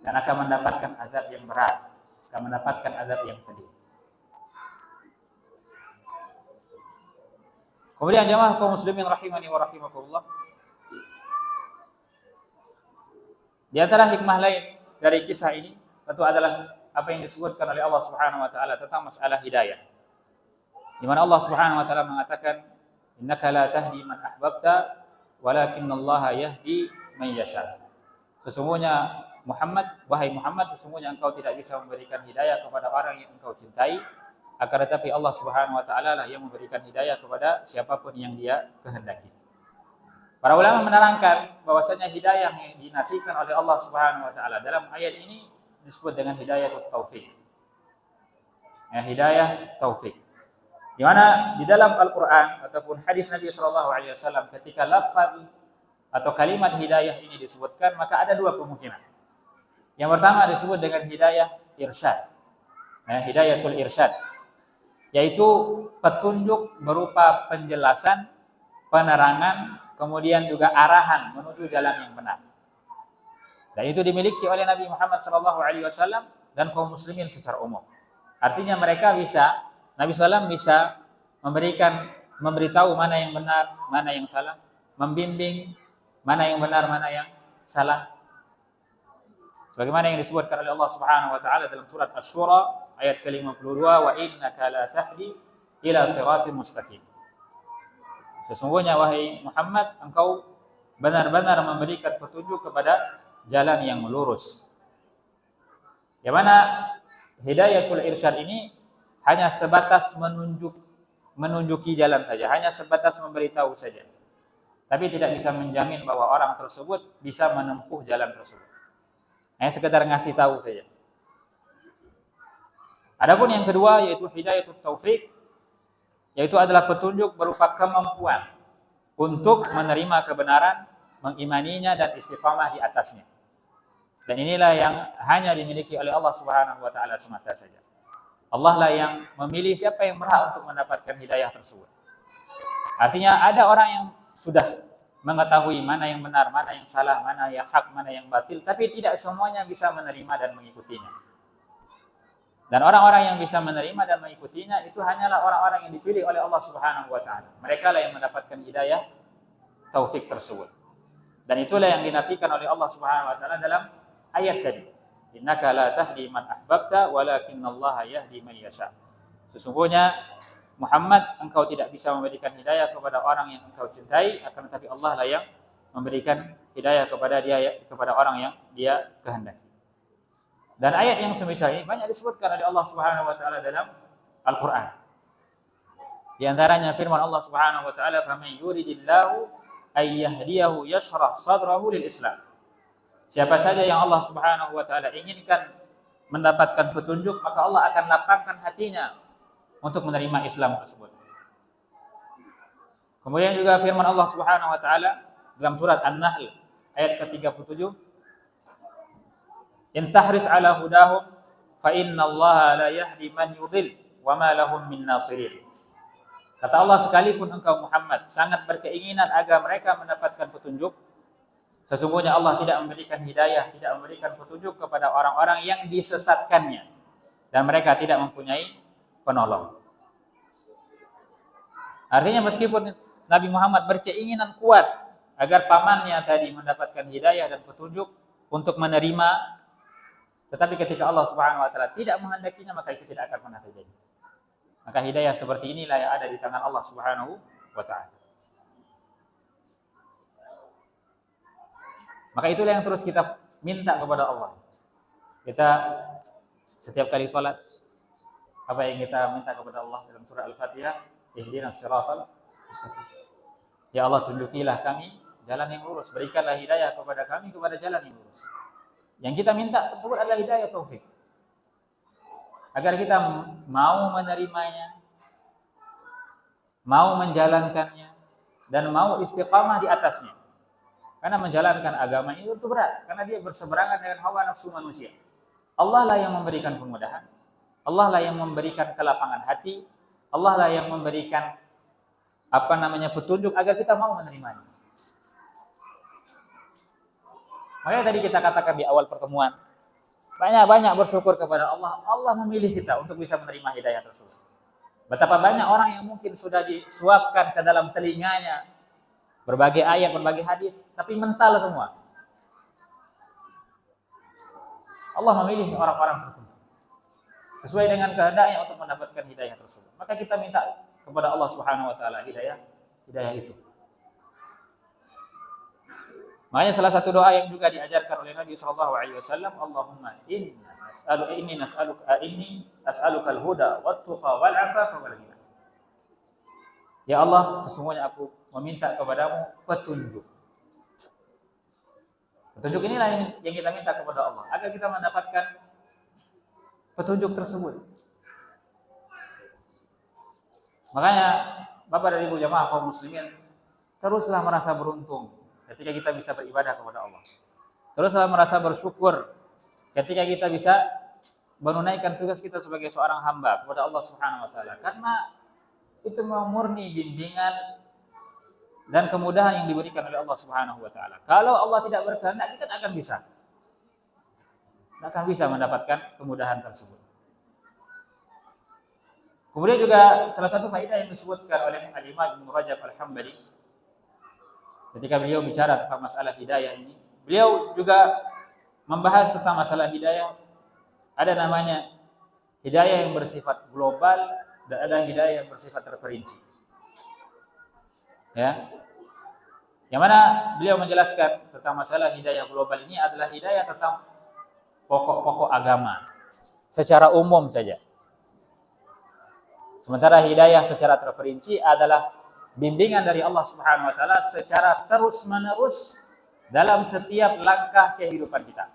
dan akan mendapatkan azab yang berat, akan mendapatkan azab yang pedih. Kemudian jamaah kaum muslimin rahimani wa rahimakumullah, di antara hikmah lain dari kisah ini tentu adalah apa yang disebutkan oleh Allah Subhanahu wa taala tentang masalah hidayah. Di mana Allah Subhanahu wa taala mengatakan, "Innaka la tahdi man ahbabta, walakinallaha yahdi man yasha." Sesungguhnya wahai Muhammad, sesungguhnya engkau tidak bisa memberikan hidayah kepada orang yang engkau cintai, akan tetapi Allah Subhanahu wa taala lah yang memberikan hidayah kepada siapapun yang Dia kehendaki. Para ulama menerangkan bahwasanya hidayah yang dinafikan oleh Allah Subhanahu wa taala dalam ayat ini disebut dengan hidayah taufik. Ya, hidayah taufik. Di mana di dalam Al-Qur'an ataupun hadis Nabi sallallahu alaihi wasallam ketika lafaz atau kalimat hidayah ini disebutkan, maka ada dua kemungkinan. Yang pertama disebut dengan hidayah irsyad. Hidayatul irsyad, yaitu petunjuk berupa penjelasan, penerangan, kemudian juga arahan menuju jalan yang benar. Dan itu dimiliki oleh Nabi Muhammad SAW dan kaum muslimin secara umum. Artinya Nabi SAW bisa memberitahu mana yang benar, mana yang salah, membimbing mana yang benar, mana yang salah. Sebagaimana yang disebutkan oleh Allah Subhanahu wa taala dalam surat Asy-Syura ayat ke-52, "Wa innaka la tahdi ila siratin mustaqim." Sesungguhnya wahai Muhammad, engkau benar-benar memberikan petunjuk kepada jalan yang lurus. Yang mana hidayatul irsyad ini hanya sebatas menunjuki jalan saja, hanya sebatas memberitahu saja. Tapi tidak bisa menjamin bahwa orang tersebut bisa menempuh jalan tersebut. Hanya sekedar ngasih tahu saja. Adapun yang kedua yaitu hidayatul taufik, yaitu adalah petunjuk berupa kemampuan untuk menerima kebenaran, mengimaninya dan istiqamah di atasnya. Dan inilah yang hanya dimiliki oleh Allah Subhanahu wa taala semata saja. Allah lah yang memilih siapa yang berhak untuk mendapatkan hidayah tersebut. Artinya ada orang yang sudah mengetahui mana yang benar, mana yang salah, mana yang hak, mana yang batil, tapi tidak semuanya bisa menerima dan mengikutinya. Dan orang-orang yang bisa menerima dan mengikutinya itu hanyalah orang-orang yang dipilih oleh Allah Subhanahu wa taala. Mereka lah yang mendapatkan hidayah taufik tersebut. Dan itulah yang dinafikan oleh Allah Subhanahu wa taala dalam ayat tadi. Innaka la tahdi man ahbabta walakinallaha yahdi man yasha. Sesungguhnya Muhammad, engkau tidak bisa memberikan hidayah kepada orang yang engkau cintai, akan tetapi Allah lah yang memberikan hidayah kepada orang yang Dia kehendaki. Dan ayat yang semisal ini banyak disebutkan oleh Allah Subhanahu wa taala dalam Al-Qur'an. Di antaranya firman Allah Subhanahu wa taala, "Faman yuridillahu ay yahdiyahu yashrah sadrahu lil Islam." Siapa saja yang Allah Subhanahu wa taala inginkan mendapatkan petunjuk, maka Allah akan lapangkan hatinya untuk menerima Islam tersebut. Kemudian juga firman Allah Subhanahu wa taala dalam surat An-Nahl ayat ke-37, "In tahris ala hudahum fa innallaha la yahdi man yudhil wa ma lahum min nasirin." Kata Allah, sekalipun engkau Muhammad sangat berkeinginan agar mereka mendapatkan petunjuk, sesungguhnya Allah tidak memberikan hidayah, tidak memberikan petunjuk kepada orang-orang yang disesatkannya, dan mereka tidak mempunyai penolong. Artinya meskipun Nabi Muhammad berkeinginan kuat agar pamannya tadi mendapatkan hidayah dan petunjuk untuk menerima, tetapi ketika Allah Subhanahu wa taala tidak menghendakinya, maka itu tidak akan pernah terjadi. Maka hidayah seperti inilah yang ada di tangan Allah Subhanahu wa taala. Maka itulah yang terus kita minta kepada Allah. Kita setiap kali sholat, apa yang kita minta kepada Allah dalam surah Al-Fatihah, ihdinas siratal mustaqim. Ya Allah, tunjukilah kami jalan yang lurus, berikanlah hidayah kepada kami kepada jalan yang lurus. Yang kita minta tersebut adalah hidayah taufik, agar kita mau menerimanya, mau menjalankannya, dan mau istiqamah di atasnya. Karena menjalankan agama ini itu berat, karena dia berseberangan dengan hawa nafsu manusia. Allah lah yang memberikan kemudahan, Allah lah yang memberikan kelapangan hati, Allah lah yang memberikan petunjuk agar kita mau menerimanya. Makanya tadi kita katakan di awal pertemuan, banyak-banyak bersyukur kepada Allah. Allah memilih kita untuk bisa menerima hidayah tersebut. Betapa banyak orang yang mungkin sudah disuapkan ke dalam telinganya berbagai ayat, berbagai hadis, tapi mental semua. Allah memilih orang-orang tertentu sesuai dengan kehendaknya untuk mendapatkan hidayah tersebut. Maka kita minta kepada Allah Subhanahu wa taala hidayah itu. Makanya salah satu doa yang juga diajarkan oleh Nabi sallallahu alaihi wasallam, Allahumma inni as'aluka al-huda wat-tuqa wal-'afafa wal ghina. Ya Allah, sesungguhnya aku meminta kepadamu petunjuk. Petunjuk inilah yang kita minta kepada Allah, agar kita mendapatkan petunjuk tersebut. Makanya Bapak dan Ibu jamaah kaum muslimin, teruslah merasa beruntung ketika kita bisa beribadah kepada Allah. Teruslah merasa bersyukur ketika kita bisa menunaikan tugas kita sebagai seorang hamba kepada Allah Subhanahu wa taala. Karena itu murni bimbingan dan kemudahan yang diberikan oleh Allah Subhanahu wa taala. Kalau Allah tidak berkehendak, kita tidak akan bisa mendapatkan kemudahan tersebut. Kemudian juga salah satu faedah yang disebutkan oleh Al-Imam Ibnu Rajab Al-Hambali ketika beliau bicara tentang masalah hidayah ini, beliau juga membahas tentang masalah hidayah. Ada namanya hidayah yang bersifat global dan ada hidayah yang bersifat terperinci. Ya. Yang mana beliau menjelaskan tentang masalah hidayah global ini adalah hidayah tentang pokok-pokok agama secara umum saja. Sementara hidayah secara terperinci adalah bimbingan dari Allah Subhanahu wa taala secara terus-menerus dalam setiap langkah kehidupan kita.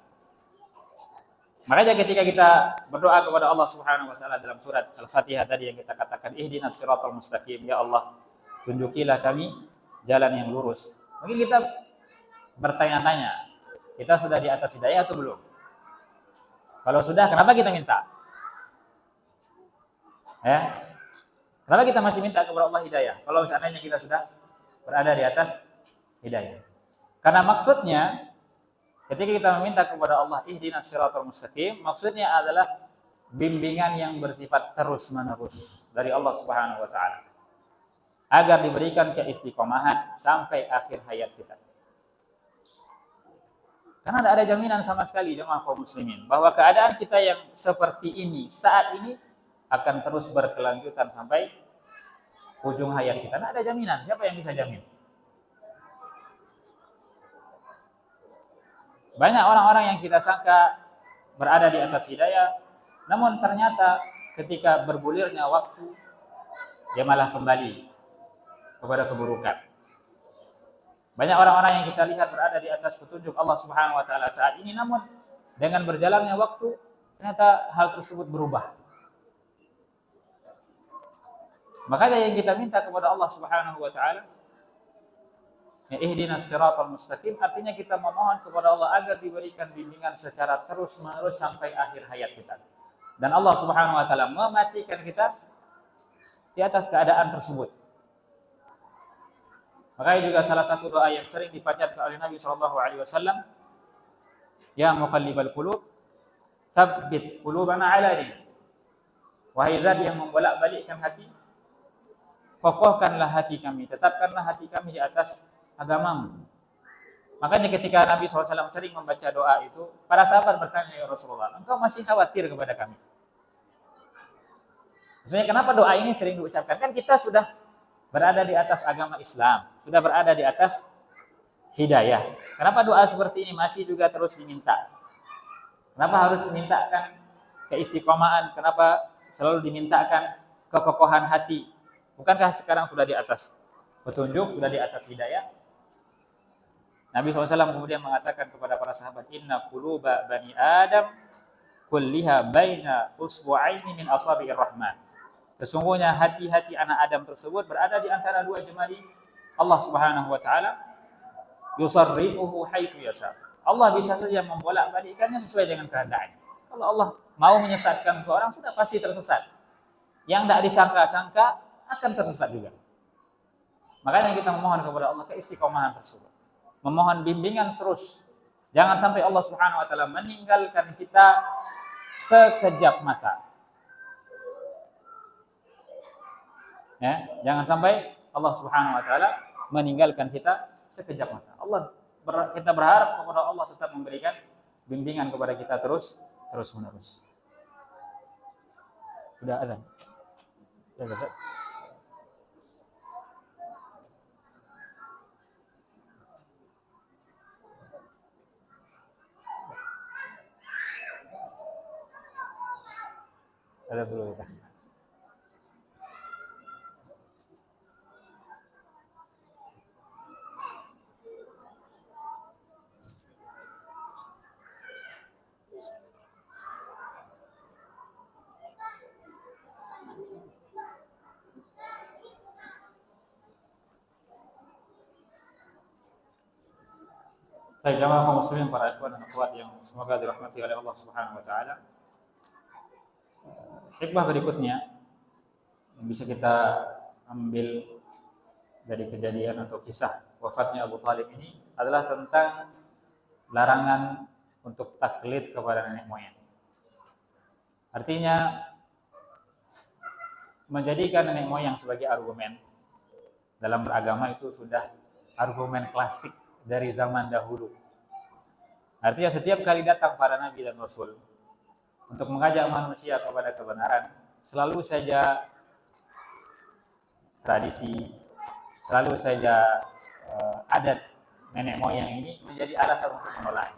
Makanya ketika kita berdoa kepada Allah Subhanahu wa taala dalam surat Al-Fatihah tadi yang kita katakan ihdinas siratal mustaqim, ya Allah, tunjukilah kami jalan yang lurus. Mungkin kita bertanya-tanya, kita sudah di atas hidayah atau belum? Kalau sudah, kenapa kita minta? Ya. Kenapa kita masih minta kepada Allah hidayah? Kalau seandainya kita sudah berada di atas hidayah. Karena maksudnya ketika kita meminta kepada Allah ihdinas siratal mustaqim, maksudnya adalah bimbingan yang bersifat terus-menerus dari Allah Subhanahu wa taala agar diberikan keistiqomahan sampai akhir hayat kita. Karena tidak ada jaminan sama sekali jemaah kaum muslimin bahwa keadaan kita yang seperti ini saat ini akan terus berkelanjutan sampai ujung hayat kita. Tidak ada jaminan. Siapa yang bisa jamin? Banyak orang-orang yang kita sangka berada di atas hidayah, namun ternyata ketika bergulirnya waktu, dia malah kembali kepada keburukan. Banyak orang-orang yang kita lihat berada di atas petunjuk Allah Subhanahu wa taala saat ini, namun dengan berjalannya waktu ternyata hal tersebut berubah. Makanya yang kita minta kepada Allah Subhanahu wa taala, ya ihdinas siratal mustaqim, artinya kita memohon kepada Allah agar diberikan bimbingan secara terus-menerus sampai akhir hayat kita. Dan Allah Subhanahu wa taala mematikan kita di atas keadaan tersebut. Makanya juga salah satu doa yang sering dipanjatkan oleh Nabi sallallahu alaihi wasallam, ya muqallibal qulub, tsabbit qulubana ala dinik. Wahai zat yang membolak-balikkan hati, kokohkanlah hati kami, tetapkanlah hati kami di atas agamamu. Makanya ketika Nabi SAW sering membaca doa itu, para sahabat bertanya, ya Rasulullah, engkau masih khawatir kepada kami? Maksudnya kenapa doa ini sering diucapkan? Kan kita sudah berada di atas agama Islam, sudah berada di atas hidayah. Kenapa doa seperti ini masih juga terus diminta? Kenapa harus dimintakan keistiqomahan? Kenapa selalu dimintakan kekokohan hati? Bukankah sekarang sudah di atas petunjuk, sudah di atas hidayah? Nabi SAW kemudian mengatakan kepada para sahabat, inna quluba bani Adam kulliha baina usbu'aini min asabi'ir rahman. Sesungguhnya hati-hati anak Adam tersebut berada di antara dua jemari Allah Subhanahu wa taala, yusarrifuhu haitsu yasha. Allah bisa saja membolak-balikkannya sesuai dengan kehendaknya. Kalau Allah mau menyesatkan seorang, sudah pasti tersesat. Yang tidak disangka-sangka akan tersesat juga. Makanya kita memohon kepada Allah keistiqomahan tersebut. Memohon bimbingan terus. Jangan sampai Allah Subhanahu wa taala meninggalkan kita sekejap mata. Ya, jangan sampai Allah Subhanahu wa taala meninggalkan kita sekejap mata. Kita berharap kepada Allah tetap memberikan bimbingan kepada kita terus menerus. Sudah azan. Sudah selesai. Ada dulu kita. Baik, jamaah kaum muslimin, para ikhwan dan akhwat yang semoga dirahmati oleh Allah Subhanahu wa taala. Hikmah berikutnya yang bisa kita ambil dari kejadian atau kisah wafatnya Abu Thalib ini adalah tentang larangan untuk taklid kepada nenek moyang. Artinya menjadikan nenek moyang sebagai argumen dalam beragama itu sudah argumen klasik dari zaman dahulu. Artinya setiap kali datang para nabi dan rasul untuk mengajak manusia kepada kebenaran, selalu saja tradisi, selalu saja adat nenek moyang ini menjadi alasan untuk menolak.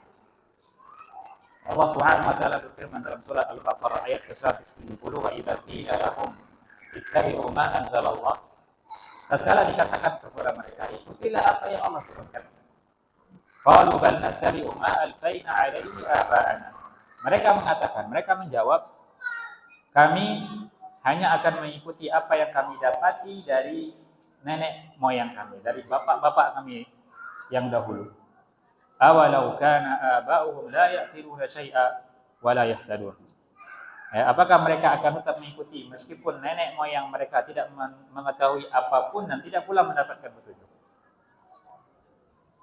Allah Subhanahu wa taala berfirman dalam surat Al-Baqarah ayat ke-170, wa idza qila lahum ittabi'u ma anzalallah, tatkala dikatakan kepada mereka, ikutilah apa yang Allah turunkan. Qalu bal nattabi'u ma alfaina 'alaihi aba'ana. Mereka menjawab, kami hanya akan mengikuti apa yang kami dapati dari nenek moyang kami, dari bapak-bapak kami yang dahulu. Awalau kana aba'uhum la ya'qiluna syai'a wa la yahtadun. Apakah mereka akan tetap mengikuti meskipun nenek moyang mereka tidak mengetahui apapun dan tidak pula mendapatkan petunjuk?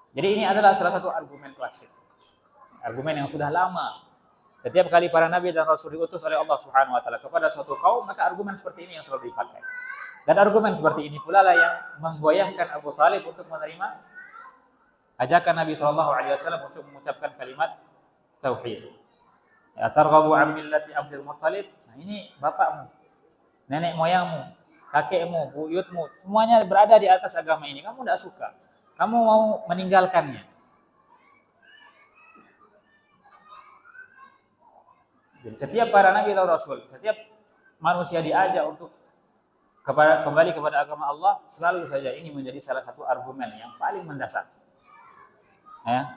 Jadi ini adalah salah satu argumen klasik. Argumen yang sudah lama Setiap kali para nabi dan rasul diutus oleh Allah Subhanahu wa taala kepada suatu kaum, maka argumen seperti ini yang selalu dipakai. Dan argumen seperti ini pula lah yang menggoyahkan Abu Thalib untuk menerima ajakan Nabi Shallallahu Alaihi Wasallam untuk mengucapkan kalimat tauhid. Ya, targhabu an millati Abdul Muttalib. Nah, ini bapakmu, nenek moyangmu, kakekmu, buyutmu, semuanya berada di atas agama ini. Kamu tidak suka, kamu mau meninggalkannya. Jadi setiap para nabi dan rasul, setiap manusia diajak untuk kembali kepada agama Allah, selalu saja ini menjadi salah satu argumen yang paling mendasar.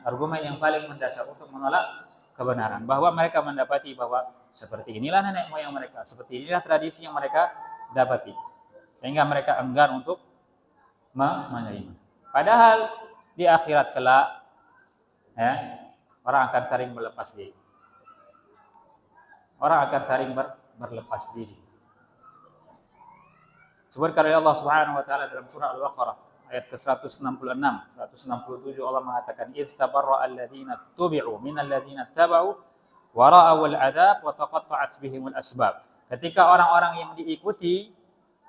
Argumen yang paling mendasar untuk menolak kebenaran, bahwa mereka mendapati bahwa seperti inilah nenek moyang mereka, seperti inilah tradisi yang mereka dapati, sehingga mereka enggan untuk menerima. Padahal di akhirat kelak, orang akan saling melepas diri. Orang akan saling berlepas diri. Sebutkan oleh Allah Subhanahu wa taala dalam surah Al-Baqarah ayat ke-166, 167 Allah mengatakan idz tabarra'a alladziina tubi'u minal ladziina taba'u wa ra'awul 'adzab wa taqatta'at bihimul asbab. Ketika orang-orang yang diikuti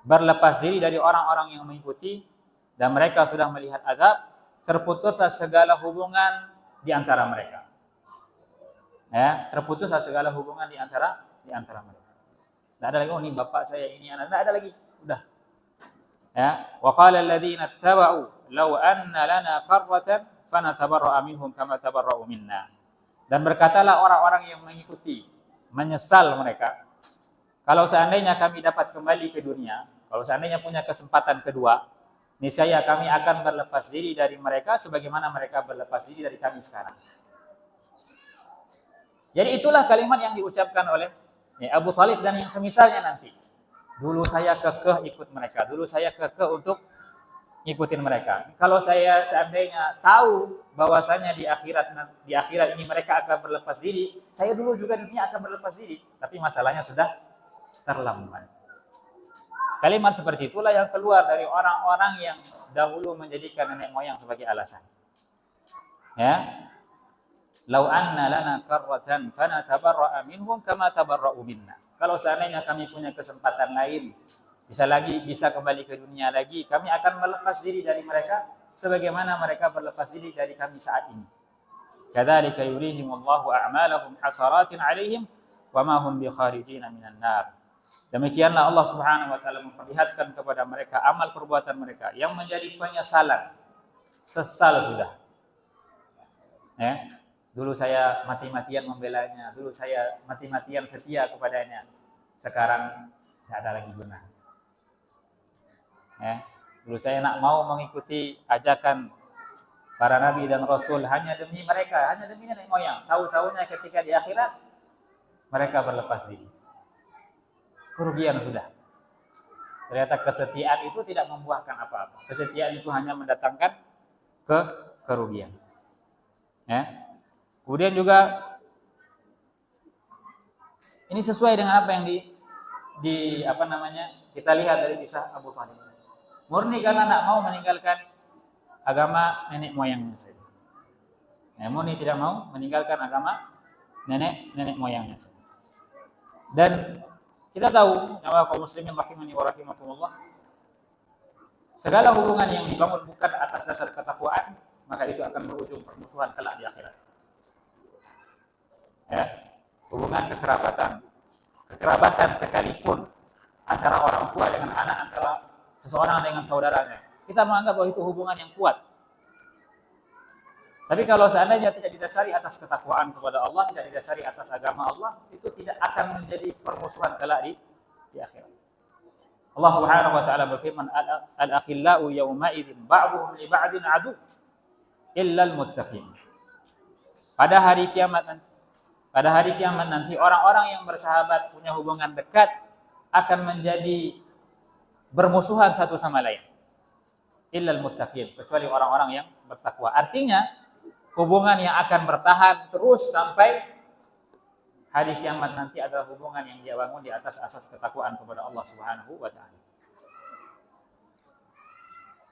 berlepas diri dari orang-orang yang mengikuti dan mereka sudah melihat azab, terputuslah segala hubungan di antara mereka. Terputuslah segala hubungan di antara mereka. Tidak ada lagi, oh ini bapak saya, ini anak, tidak ada lagi, udah. Wa qala alladziina ittaba'u law anna lana qarratan fanatabarra'a minhum kama tabarra'u minna. Dan berkatalah orang-orang yang mengikuti, menyesal mereka, kalau seandainya kami dapat kembali ke dunia, kalau seandainya punya kesempatan kedua, niscaya kami akan berlepas diri dari mereka sebagaimana mereka berlepas diri dari kami sekarang. Jadi itulah kalimat yang diucapkan oleh Abu Thalib dan yang semisalnya nanti. Dulu saya kekeh ikut mereka, dulu saya kekeh untuk ngikutin mereka. Kalau saya seandainya tahu bahwasanya di akhirat ini mereka akan berlepas diri, saya dulu juga di dunia akan berlepas diri. Tapi masalahnya sudah terlambat. Kalimat seperti itulah yang keluar dari orang-orang yang dahulu menjadikan nenek moyang sebagai alasan. Lau anna lana karratan fanatabarra'a minhum kama tabarra'u minna. Kalau seandainya kami punya kesempatan lain, bisa kembali ke dunia lagi, kami akan melepas diri dari mereka sebagaimana mereka berlepas diri dari kami saat ini. Kadzalika yurihimullahu a'malahum hasaratin 'alaihim wa ma hum bikharijin minan nar. Demikianlah Allah Subhanahu wa taala memperlihatkan kepada mereka amal perbuatan mereka yang menjadi penyesalan. Sesal sudah. Dulu saya mati-matian membelanya, dulu saya mati-matian setia kepadanya. Sekarang tidak ada lagi guna. Dulu saya nak mau mengikuti ajakan para nabi dan rasul hanya demi mereka, hanya demi nenek moyang. Tahu-tahunya ketika di akhirat mereka berlepas diri. Kerugian sudah. Ternyata kesetiaan itu tidak membuahkan apa-apa. Kesetiaan itu hanya mendatangkan kerugian. Kemudian juga ini sesuai dengan apa yang kita lihat dari kisah Abu Thalib. Murni karena tidak mau meninggalkan agama nenek moyangnya saja. Murni tidak mau meninggalkan agama nenek moyangnya saja. Dan kita tahu, nama kaum muslimin rahimani wa rahimakumullah, segala hubungan yang dibangun bukan atas dasar ketakwaan, maka itu akan berujung permusuhan kelak di akhirat. Hubungan kekerabatan sekalipun antara orang tua dengan anak, antara seseorang dengan saudaranya, kita menganggap bahwa itu hubungan yang kuat. Tapi kalau seandainya tidak didasari atas ketakwaan kepada Allah, tidak didasari atas agama Allah, itu tidak akan menjadi permusuhan kelak di akhirat. Allah Subhanahu wa taala berfirman, al-akhillau yawma idzin ba'dhum li ba'din adu illa al-muttaqin. Pada hari kiamat nanti orang-orang yang bersahabat, punya hubungan dekat, akan menjadi bermusuhan satu sama lain. Illal muttaqin, kecuali orang-orang yang bertakwa. Artinya hubungan yang akan bertahan terus sampai hari kiamat nanti adalah hubungan yang dia bangun di atas asas ketakwaan kepada Allah Subhanahu wa taala.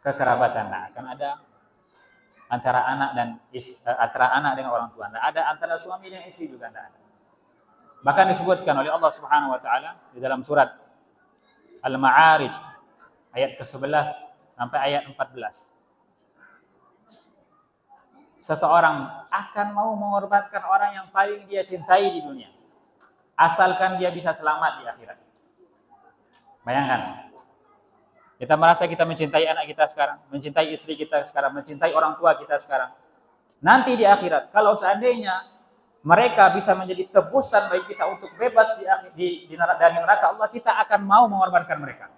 Kekerabatan akan ada antara anak dan antara anak dengan orang tua. Ada antara suami dan istri juga ada. Bahkan disebutkan oleh Allah Subhanahu wa taala di dalam surat Al-Ma'arij ayat ke-11 sampai ayat 14. Seseorang akan mau mengorbankan orang yang paling dia cintai di dunia, asalkan dia bisa selamat di akhirat. Bayangkan, kita merasa kita mencintai anak kita sekarang, mencintai istri kita sekarang, mencintai orang tua kita sekarang. Nanti di akhirat, kalau seandainya mereka bisa menjadi tebusan bagi kita untuk bebas dari neraka Allah, kita akan mau mengorbankan mereka.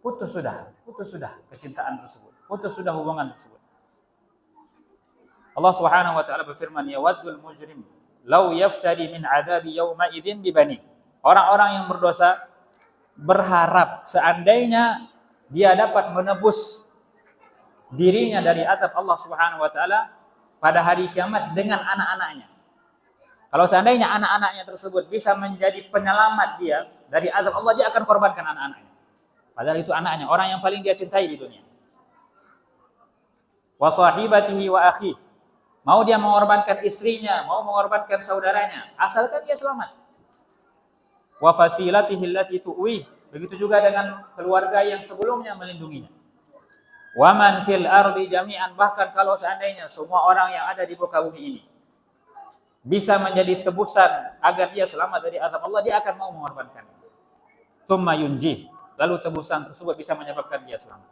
Putus sudah kecintaan tersebut, putus sudah hubungan tersebut. Allah Subhanahu wa taala berfirman, "Yawaddul mujrim law yaftadi min adzabi yauma idzin bi bani." Orang-orang yang berdosa berharap seandainya dia dapat menebus dirinya dari azab Allah Subhanahu wa taala pada hari kiamat dengan anak-anaknya. Kalau seandainya anak-anaknya tersebut bisa menjadi penyelamat dia dari azab Allah, dia akan korbankan anak-anaknya. Padahal itu anaknya, orang yang paling dia cintai di dunia. Wa sahibatihi wa akhi. Mau dia mengorbankan istrinya, mau mengorbankan saudaranya, asalkan dia selamat. Wa fasilatihi allati tu'wi. Begitu juga dengan keluarga yang sebelumnya melindunginya. Wa man fil ardi jami'an, bahkan kalau seandainya semua orang yang ada di muka bumi ini bisa menjadi tebusan agar dia selamat dari azab Allah, dia akan mau mengorbankannya. Tsumma yunji, lalu tebusan tersebut bisa menyebabkan dia selamat.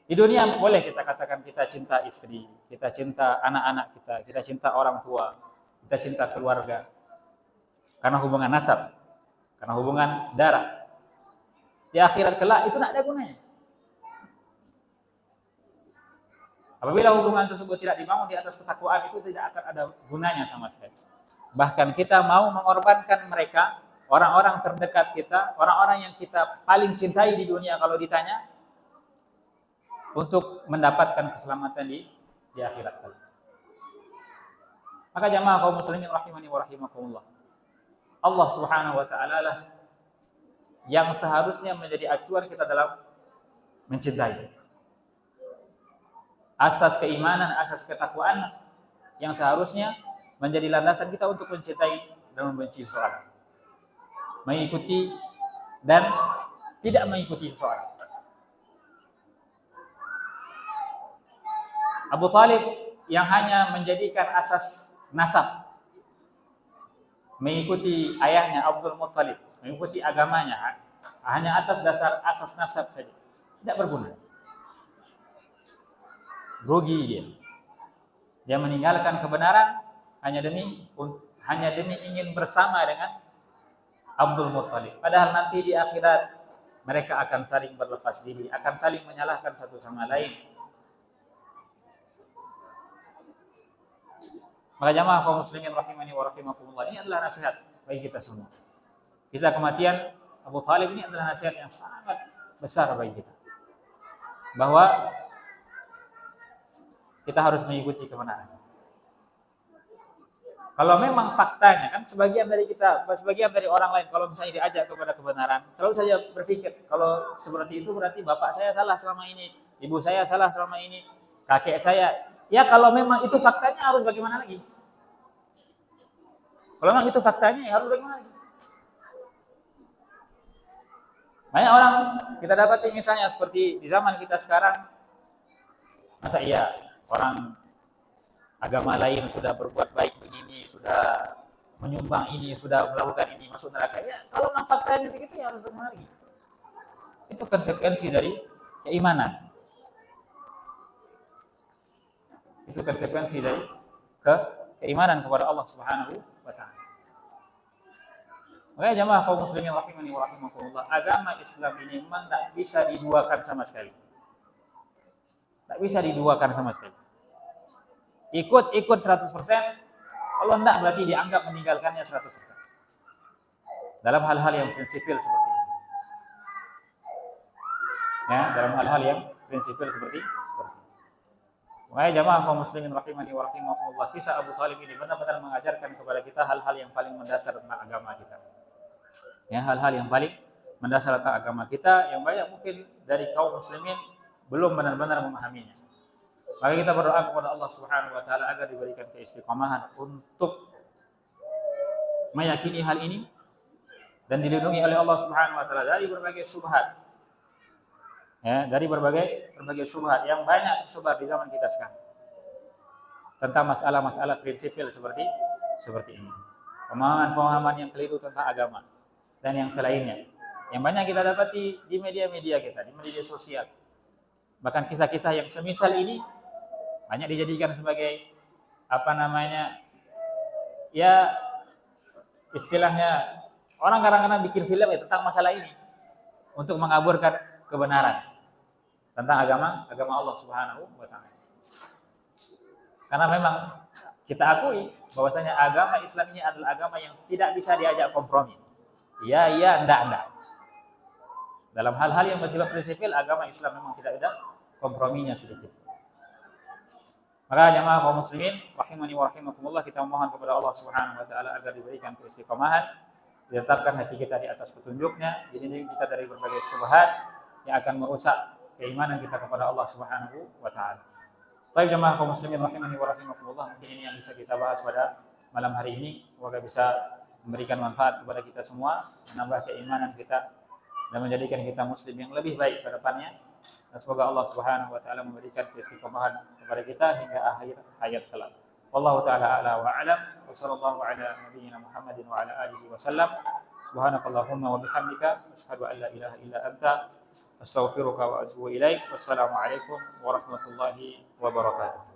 Di dunia boleh kita katakan kita cinta istri, kita cinta anak-anak kita cinta orang tua, kita cinta keluarga. Karena hubungan nasab, karena hubungan darah. Di akhirat kelak itu tidak ada gunanya. Apabila hubungan tersebut tidak dibangun di atas ketakwaan, itu tidak akan ada gunanya sama sekali. Bahkan kita mau mengorbankan mereka, orang-orang terdekat kita, orang-orang yang kita paling cintai di dunia kalau ditanya, untuk mendapatkan keselamatan di akhirat kelak. Maka jamaah kaum muslimin rahimani wa rahimakumullah, Allah Subhanahu wa taala lah yang seharusnya menjadi acuan kita dalam mencintai. Asas keimanan, asas ketakwaan yang seharusnya menjadi landasan kita untuk mencintai dan membenci seseorang. Mengikuti dan tidak mengikuti seseorang. Abu Thalib yang hanya menjadikan asas nasab, mengikuti ayahnya Abdul Muttalib, mengikuti agamanya hanya atas dasar asas nasab saja, tidak berguna. Rugi dia. Dia meninggalkan kebenaran hanya demi ingin bersama dengan Abdul Muttalib. Padahal nanti di akhirat mereka akan saling berlepas diri, akan saling menyalahkan satu sama lain. Maka jamaah kaum muslimin rahimani wa rahimakumullah, ini adalah nasihat bagi kita semua. Kisah kematian Abu Thalib ini adalah nasihat yang sangat besar bagi kita. Bahwa kita harus mengikuti kebenaran. Kalau memang faktanya, kan sebagian dari orang lain kalau misalnya diajak kepada kebenaran, selalu saja berpikir kalau seperti itu berarti bapak saya salah selama ini, ibu saya salah selama ini, kakek saya. Ya kalau memang itu faktanya harus bagaimana lagi? Kalau memang itu faktanya ya harus bagaimana lagi? Banyak orang kita dapati misalnya seperti di zaman kita sekarang, masa iya orang agama lain sudah berbuat baik begini, sudah menyumbang ini, sudah melakukan ini, masuk neraka. Ya kalau memang faktanya begitu ya harus bagaimana lagi? Itu konsekuensi dari keimanan. Itu konsekuensi dari keimanan kepada Allah Subhanahu wa taala. Makanya jamaah kaum muslimin rahimani wa rahimakumullah, agama Islam ini memang tak bisa diduakan sama sekali. Tak bisa diduakan sama sekali. Ikut 100%, kalau enggak berarti dianggap meninggalkannya 100%. Dalam hal-hal yang prinsipil seperti ini. Ya, dalam hal-hal yang prinsipil seperti ini. Makanya jamaah kaum muslimin rahimani wa rahimakumullah, kisah Abu Thalib ini benar-benar mengajarkan kepada kita hal-hal yang paling mendasar tentang agama kita. Ya, hal-hal yang paling mendasar tentang agama kita yang banyak mungkin dari kaum muslimin belum benar-benar memahaminya. Maka kita berdoa kepada Allah Subhanahu wa taala agar diberikan keistiqomahan untuk meyakini hal ini dan dilindungi oleh Allah Subhanahu wa taala dari berbagai syubhat. Ya, dari berbagai syubhat yang banyak tersebar di zaman kita sekarang. Tentang masalah-masalah prinsipil seperti ini. Pemahaman-pemahaman yang keliru tentang agama dan yang selainnya. Yang banyak kita dapati di media-media kita, di media sosial. Bahkan kisah-kisah yang semisal ini banyak dijadikan sebagai ya istilahnya orang kadang-kadang bikin film ya tentang masalah ini untuk mengaburkan kebenaran tentang agama Allah Subhanahu wa taala. Karena memang kita akui bahwasanya agama Islam ini adalah agama yang tidak bisa diajak kompromi. Iya, enggak. Dalam hal-hal yang bersifat prinsipil, agama Islam memang tidak ada komprominya sedikit. Maka jamaah kaum muslimin rahimani wa rahimakumullah, kita memohon kepada Allah Subhanahu wa taala agar diberikan keistiqomahan, ditetapkan hati kita di atas petunjuknya, dilindungi kita dari berbagai syubhat yang akan merusak keimanan kita kepada Allah Subhanahu wa taala. Baik jamaah kaum muslimin rahimani wa rahimakumullah, mungkin ini yang bisa kita bahas pada malam hari ini. Semoga bisa memberikan manfaat kepada kita semua, menambah keimanan kita dan menjadikan kita muslim yang lebih baik ke depannya. Dan semoga Allah Subhanahu wa taala memberikan keistiqomahan kepada kita hingga akhir hayat kelak. Wallahu taala a'la wa a'lam. Wa sallallahu ala nabiyyina Muhammadin wa ala alihi wa sallam. Subhanakallahumma wa bihamdika asyhadu an la ilaha illa anta astaghfiruka wa atubu ilaik. Wassalamu alaikum warahmatullahi wabarakatuh.